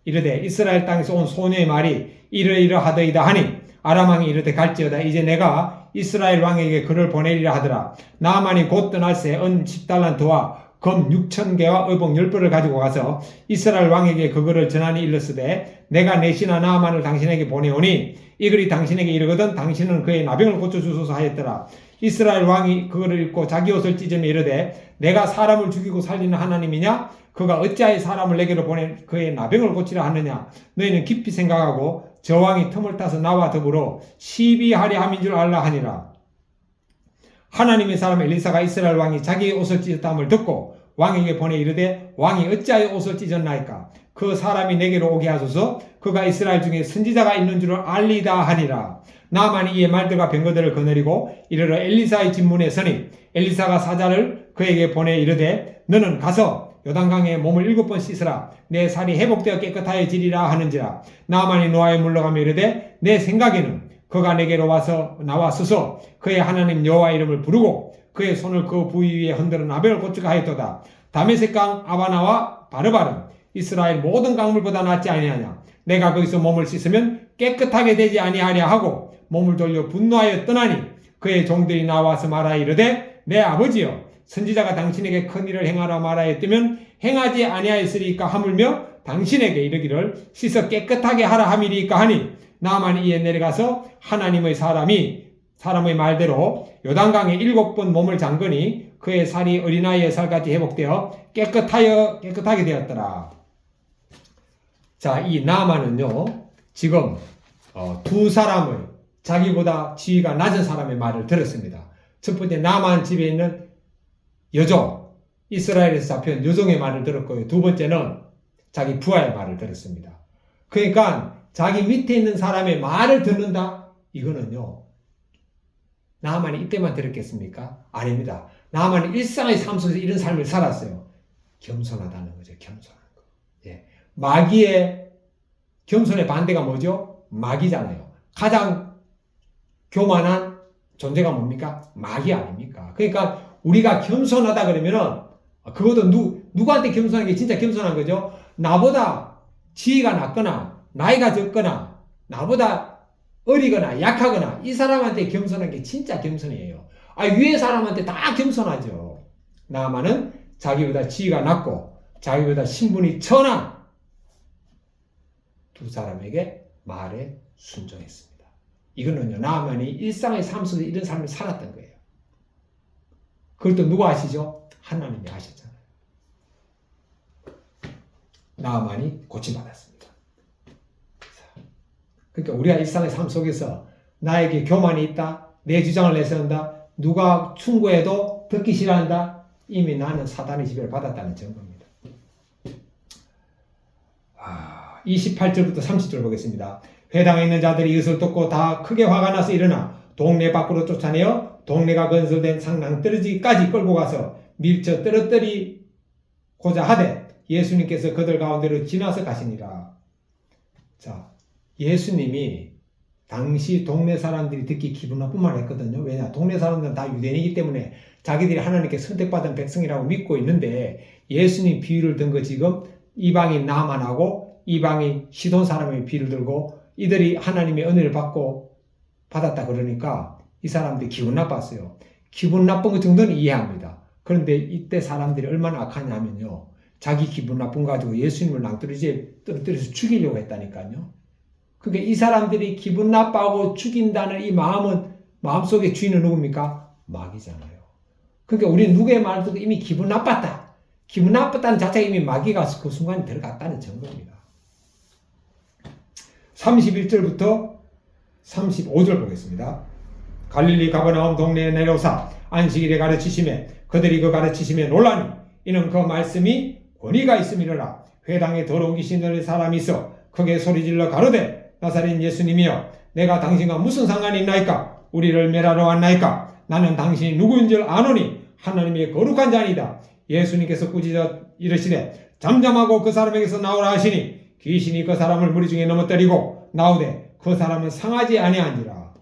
이르되 이스라엘 땅에서 온 소녀의 말이 이러이러하더이다 하니 아람 왕이 이르되 갈지어다. 이제 내가 이스라엘 왕에게 그를 보내리라 하더라. 나만이 곧 떠날새 은 10달란트와 검 6,000개와 의복 10벌을 가지고 가서 이스라엘 왕에게 그거를 전하니 일렀으되 내가 내 신하 나만을 당신에게 보내오니 이 글이 당신에게 이르거든 당신은 그의 나병을 고쳐주소서 하였더라. 이스라엘 왕이 그거를 읽고 자기 옷을 찢으며 이르되 내가 사람을 죽이고 살리는 하나님이냐? 그가 어찌하여 사람을 내게로 보내 그의 나병을 고치라 하느냐? 너희는 깊이 생각하고 저 왕이 틈을 타서 나와 더불어 시비하려 함인 줄 알라 하니라. 하나님의 사람 엘리사가 이스라엘 왕이 자기의 옷을 찢었다함을 듣고 왕에게 보내 이르되 왕이 어찌하여 옷을 찢었나이까? 그 사람이 내게로 오게 하소서. 그가 이스라엘 중에 선지자가 있는 줄을 알리다 하니라. 나만이 이에 말들과 병거들을 거느리고 이르러 엘리사의 집문에 서니 엘리사가 사자를 그에게 보내 이르되 너는 가서 요단강에 몸을 7번 씻으라. 내 살이 회복되어 깨끗하여지리라 하는지라. 나만이 노아에 물러가며 이르되 내 생각에는 그가 내게로 나와 서서 그의 하나님 여호와 이름을 부르고 그의 손을 그 부위 위에 흔들어 나병을 고치게 하였도다. 다메섹강 아바나와 바르바른 이스라엘 모든 강물보다 낫지 아니하냐. 내가 거기서 몸을 씻으면 깨끗하게 되지 아니하랴 하고 몸을 돌려 분노하여 떠나니 그의 종들이 나와서 말하여 이르되 내 아버지여 선지자가 당신에게 큰 일을 행하라 말하였다면 행하지 아니하였으리까 하물며 당신에게 이르기를 씻어 깨끗하게 하라 함이리까 하니 나만이 이에 내려가서 하나님의 사람의 말대로 요단강에 7번 몸을 잠그니 그의 살이 어린아이의 살같이 회복되어 깨끗하게 되었더라. 자, 이 나만은요 지금 두 사람의 자기보다 지위가 낮은 사람의 말을 들었습니다. 첫 번째 나만 집에 있는 여종, 이스라엘에서 잡혀온 여종의 말을 들었고요. 두 번째는 자기 부하의 말을 들었습니다. 그러니까 자기 밑에 있는 사람의 말을 듣는다? 이거는요 나만이 이때만 들었겠습니까? 아닙니다. 나만이 일상의 삶 속에서 이런 삶을 살았어요. 겸손하다는 거죠. 겸손한 거. 예. 마귀의 겸손의 반대가 뭐죠? 마귀잖아요. 가장 교만한 존재가 뭡니까? 마귀 아닙니까? 그러니까 우리가 겸손하다 그러면은 그것도 누구한테 겸손한 게 진짜 겸손한 거죠? 나보다 지위가 낮거나 나이가 적거나 나보다 어리거나 약하거나 이 사람한테 겸손한 게 진짜 겸손이에요. 위에 사람한테 다 겸손하죠. 나만은 자기보다 지위가 낮고 자기보다 신분이 천한 두 사람에게 말에 순종했습니다. 이거는요 나만이 일상의 삶 속에 이런 삶을 살았던 거예요. 그것도 누가 아시죠? 하나님이 아셨잖아요. 나만이 고침받았습니다. 그러니까 우리가 일상의 삶 속에서 나에게 교만이 있다, 내 주장을 내세운다, 누가 충고해도 듣기 싫어한다, 이미 나는 사단의 지배를 받았다는 증거입니다. 28절부터 30절 보겠습니다. 회당에 있는 자들이 이것을 듣고 다 크게 화가 나서 일어나 동네 밖으로 쫓아내어 동네가 건설된 상낭떨어지기까지 끌고 가서 밀쳐 떨어뜨리고자 하되 예수님께서 그들 가운데로 지나서 가시니라. 자, 예수님이 당시 동네 사람들이 듣기 기분 나쁜 말을 했거든요. 왜냐? 동네 사람들은 다 유대인이기 때문에 자기들이 하나님께 선택받은 백성이라고 믿고 있는데 예수님 비유를 든 거 지금 이방인 나만하고 이방인 시돈 사람의 비유를 들고 이들이 하나님의 은혜를 받았다 그러니까 이 사람들이 기분 나빴어요. 기분 나쁜 것 정도는 이해합니다. 그런데 이때 사람들이 얼마나 악하냐면요. 자기 기분 나쁜 거 가지고 예수님을 떨어뜨려서 죽이려고 했다니까요. 그러니까 이 사람들이 기분 나빠하고 죽인다는 이 마음속의 주인은 누굽니까? 마귀잖아요. 그러니까 우리 누구의 말을 듣고 이미 기분 나빴다. 기분 나빴다는 자체가 이미 마귀가 그 순간에 들어갔다는 증거입니다. 31절부터 35절 보겠습니다. 갈릴리 가버나움 동네에 내려오사 안식일에 가르치시매 그들이 그 가르치심에 놀라니 이는 그 말씀이 권위가 있음이로라. 회당에 더러운 귀신 들린 사람이 있어 크게 소리질러 가로되 나사렛 예수님이여 내가 당신과 무슨 상관이 있나이까? 우리를 멸하러 왔나이까? 나는 당신이 누구인 줄 아노니 하나님의 거룩한 자니다. 예수님께서 꾸짖어 이르시되 잠잠하고 그 사람에게서 나오라 하시니 귀신이 그 사람을 무리 중에 넘어뜨리고 나오되 그 사람은 상하지 아니하니라.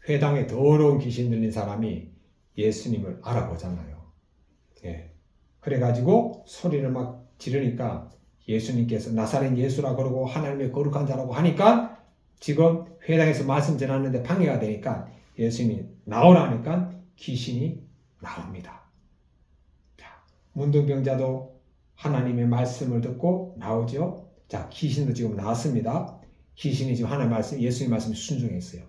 회당에 더러운 귀신 들린 사람이 예수님을 알아보잖아요. 예. 그래가지고 소리를 막 지르니까 예수님께서 나사렛 예수라 그러고 하나님의 거룩한 자라고 하니까 지금 회당에서 말씀 전하는데 방해가 되니까 예수님이 나오라 하니까 귀신이 나옵니다. 자, 문둥병자도 하나님의 말씀을 듣고 나오죠. 자, 귀신도 지금 나왔습니다. 귀신이 지금 하나님의 말씀, 예수님 말씀에 순종했어요.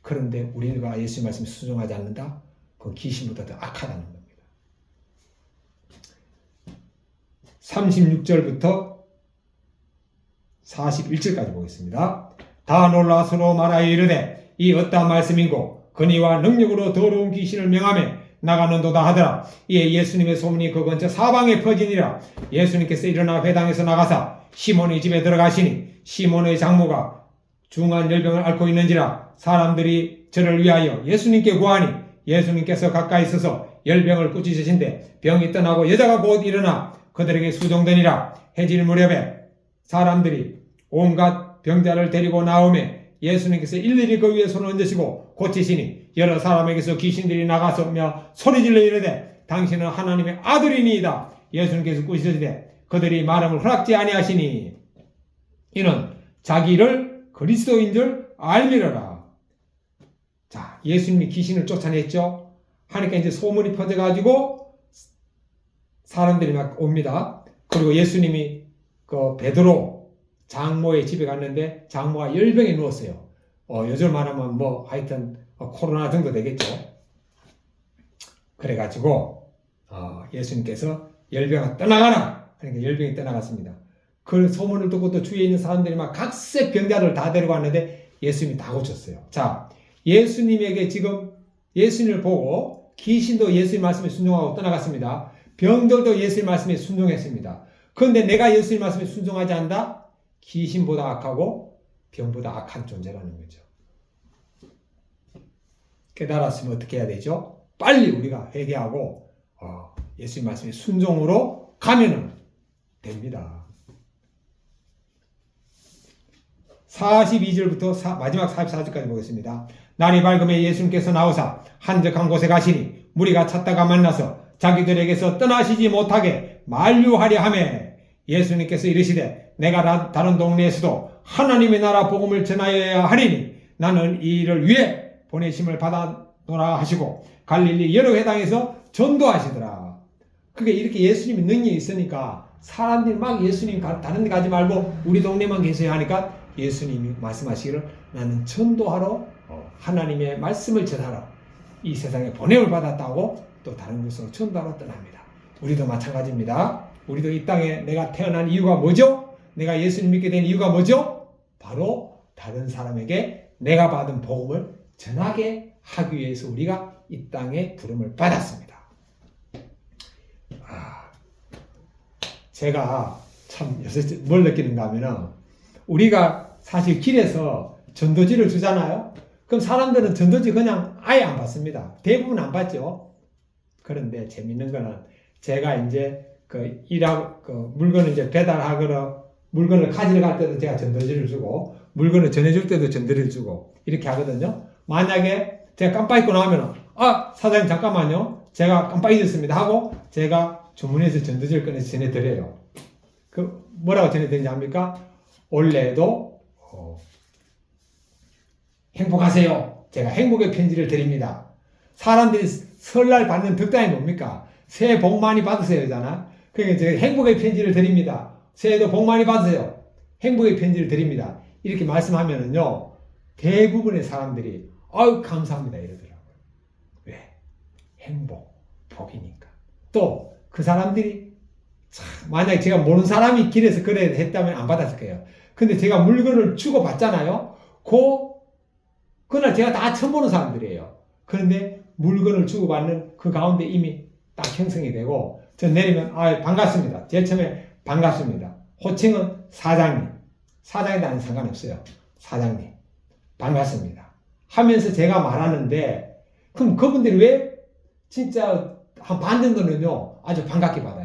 그런데 우리가 예수님 말씀에 순종하지 않는다? 그 귀신보다 더 악하다는 겁니다. 36절부터 41절까지 보겠습니다. 다 놀라 서로 말하여 이르되 이 어떠한 말씀인고 권위와 능력으로 더러운 귀신을 명하며 나가는도다 하더라. 이에 예수님의 소문이 그 근처 사방에 퍼지니라. 예수님께서 일어나 회당에서 나가사 시몬의 집에 들어가시니 시몬의 장모가 중한 열병을 앓고 있는지라. 사람들이 저를 위하여 예수님께 구하니 예수님께서 가까이 서서 열병을 꾸짖으신데 병이 떠나고 여자가 곧 일어나 그들에게 수종되니라. 해질 무렵에 사람들이 온갖 병자를 데리고 나오매 예수님께서 일일이 그 위에 손을 얹으시고 고치시니 여러 사람에게서 귀신들이 나가서며 소리질러 이르되 당신은 하나님의 아들이니이다. 예수님께서 꾸짖으시되 그들이 말함을 허락지 아니하시니 이는 자기를 그리스도인 줄 알미러라. 자, 예수님이 귀신을 쫓아냈죠. 하니까 이제 소문이 퍼져가지고 사람들이 막 옵니다. 그리고 예수님이 그 베드로 장모의 집에 갔는데 장모가 열병에 누웠어요. 요즘 말하면 뭐 하여튼 코로나 정도 되겠죠. 그래가지고 예수님께서 열병아 떠나가라. 그러니까 열병이 떠나갔습니다. 그 소문을 듣고 또 주위에 있는 사람들이 막 각색 병자를 다 데리고 왔는데 예수님이 다 고쳤어요. 자, 예수님에게 지금 예수님을 보고 귀신도 예수님 말씀에 순종하고 떠나갔습니다. 병들도 예수님 말씀에 순종했습니다. 그런데 내가 예수님 말씀에 순종하지 않는다? 귀신보다 악하고 병보다 악한 존재라는 거죠. 깨달았으면 어떻게 해야 되죠? 빨리 우리가 회개하고 예수님 말씀에 순종으로 가면은 됩니다. 42절부터 마지막 44절까지 보겠습니다. 날이 밝음에 예수님께서 나오사 한적한 곳에 가시니 무리가 찾다가 만나서 자기들에게서 떠나시지 못하게 만류하려 하매 예수님께서 이르시되 내가 다른 동네에서도 하나님의 나라 복음을 전하여야 하리니 나는 이 일을 위해 보내심을 받아노라 하시고 갈릴리 여러 회당에서 전도하시더라. 그게 이렇게 예수님이 능력이 있으니까 사람들이 막 예수님 다른 데 가지 말고 우리 동네만 계세요 하니까 예수님이 말씀하시기를 나는 전도하러 하나님의 말씀을 전하러 이 세상에 보냄을 받았다고 또 다른 곳으로 전도하러 떠납니다. 우리도 마찬가지입니다. 우리도 이 땅에 내가 태어난 이유가 뭐죠? 내가 예수님 믿게 된 이유가 뭐죠? 바로 다른 사람에게 내가 받은 복음을 전하게 하기 위해서 우리가 이 땅에 부름을 받았습니다. 제가 참 요새 뭘 느끼는가 하면은 우리가 사실 길에서 전도지를 주잖아요. 그럼 사람들은 전도지 그냥 아예 안 받습니다. 대부분 안 받죠. 그런데 재밌는 거는 제가 이제 물건을 이제 배달하거나 물건을 가지러 갈 때도 제가 전도지를 주고 물건을 전해줄 때도 전도지를 주고 이렇게 하거든요. 만약에 제가 깜빡 잊고 나오면 사장님 잠깐만요. 제가 깜빡 잊었습니다 하고 제가 주문해서 전도지를 꺼내서 전해드려요. 뭐라고 전해드리냐 합니까? 올해도 행복하세요. 제가 행복의 편지를 드립니다. 사람들이 설날 받는 덕담이 뭡니까? 새해 복 많이 받으세요잖아. 그러니까 제가 행복의 편지를 드립니다. 새해도 복 많이 받으세요. 행복의 편지를 드립니다. 이렇게 말씀하면은요, 대부분의 사람들이 감사합니다 이러더라고요. 왜? 행복, 복이니까. 또 그 사람들이 만약에 제가 모르는 사람이 길에서 그래 했다면 안 받았을 거예요. 근데 제가 물건을 주고 받잖아요. 그날 제가 다 처음 보는 사람들이에요. 그런데 물건을 주고받는 그 가운데 이미 딱 형성이 되고 저 내리면 반갑습니다. 제일 처음에 반갑습니다. 호칭은 사장님. 사장이라는 상관없어요. 사장님 반갑습니다. 하면서 제가 말하는데 그럼 그분들이 왜 진짜 한 반 정도는요 아주 반갑게 받아요.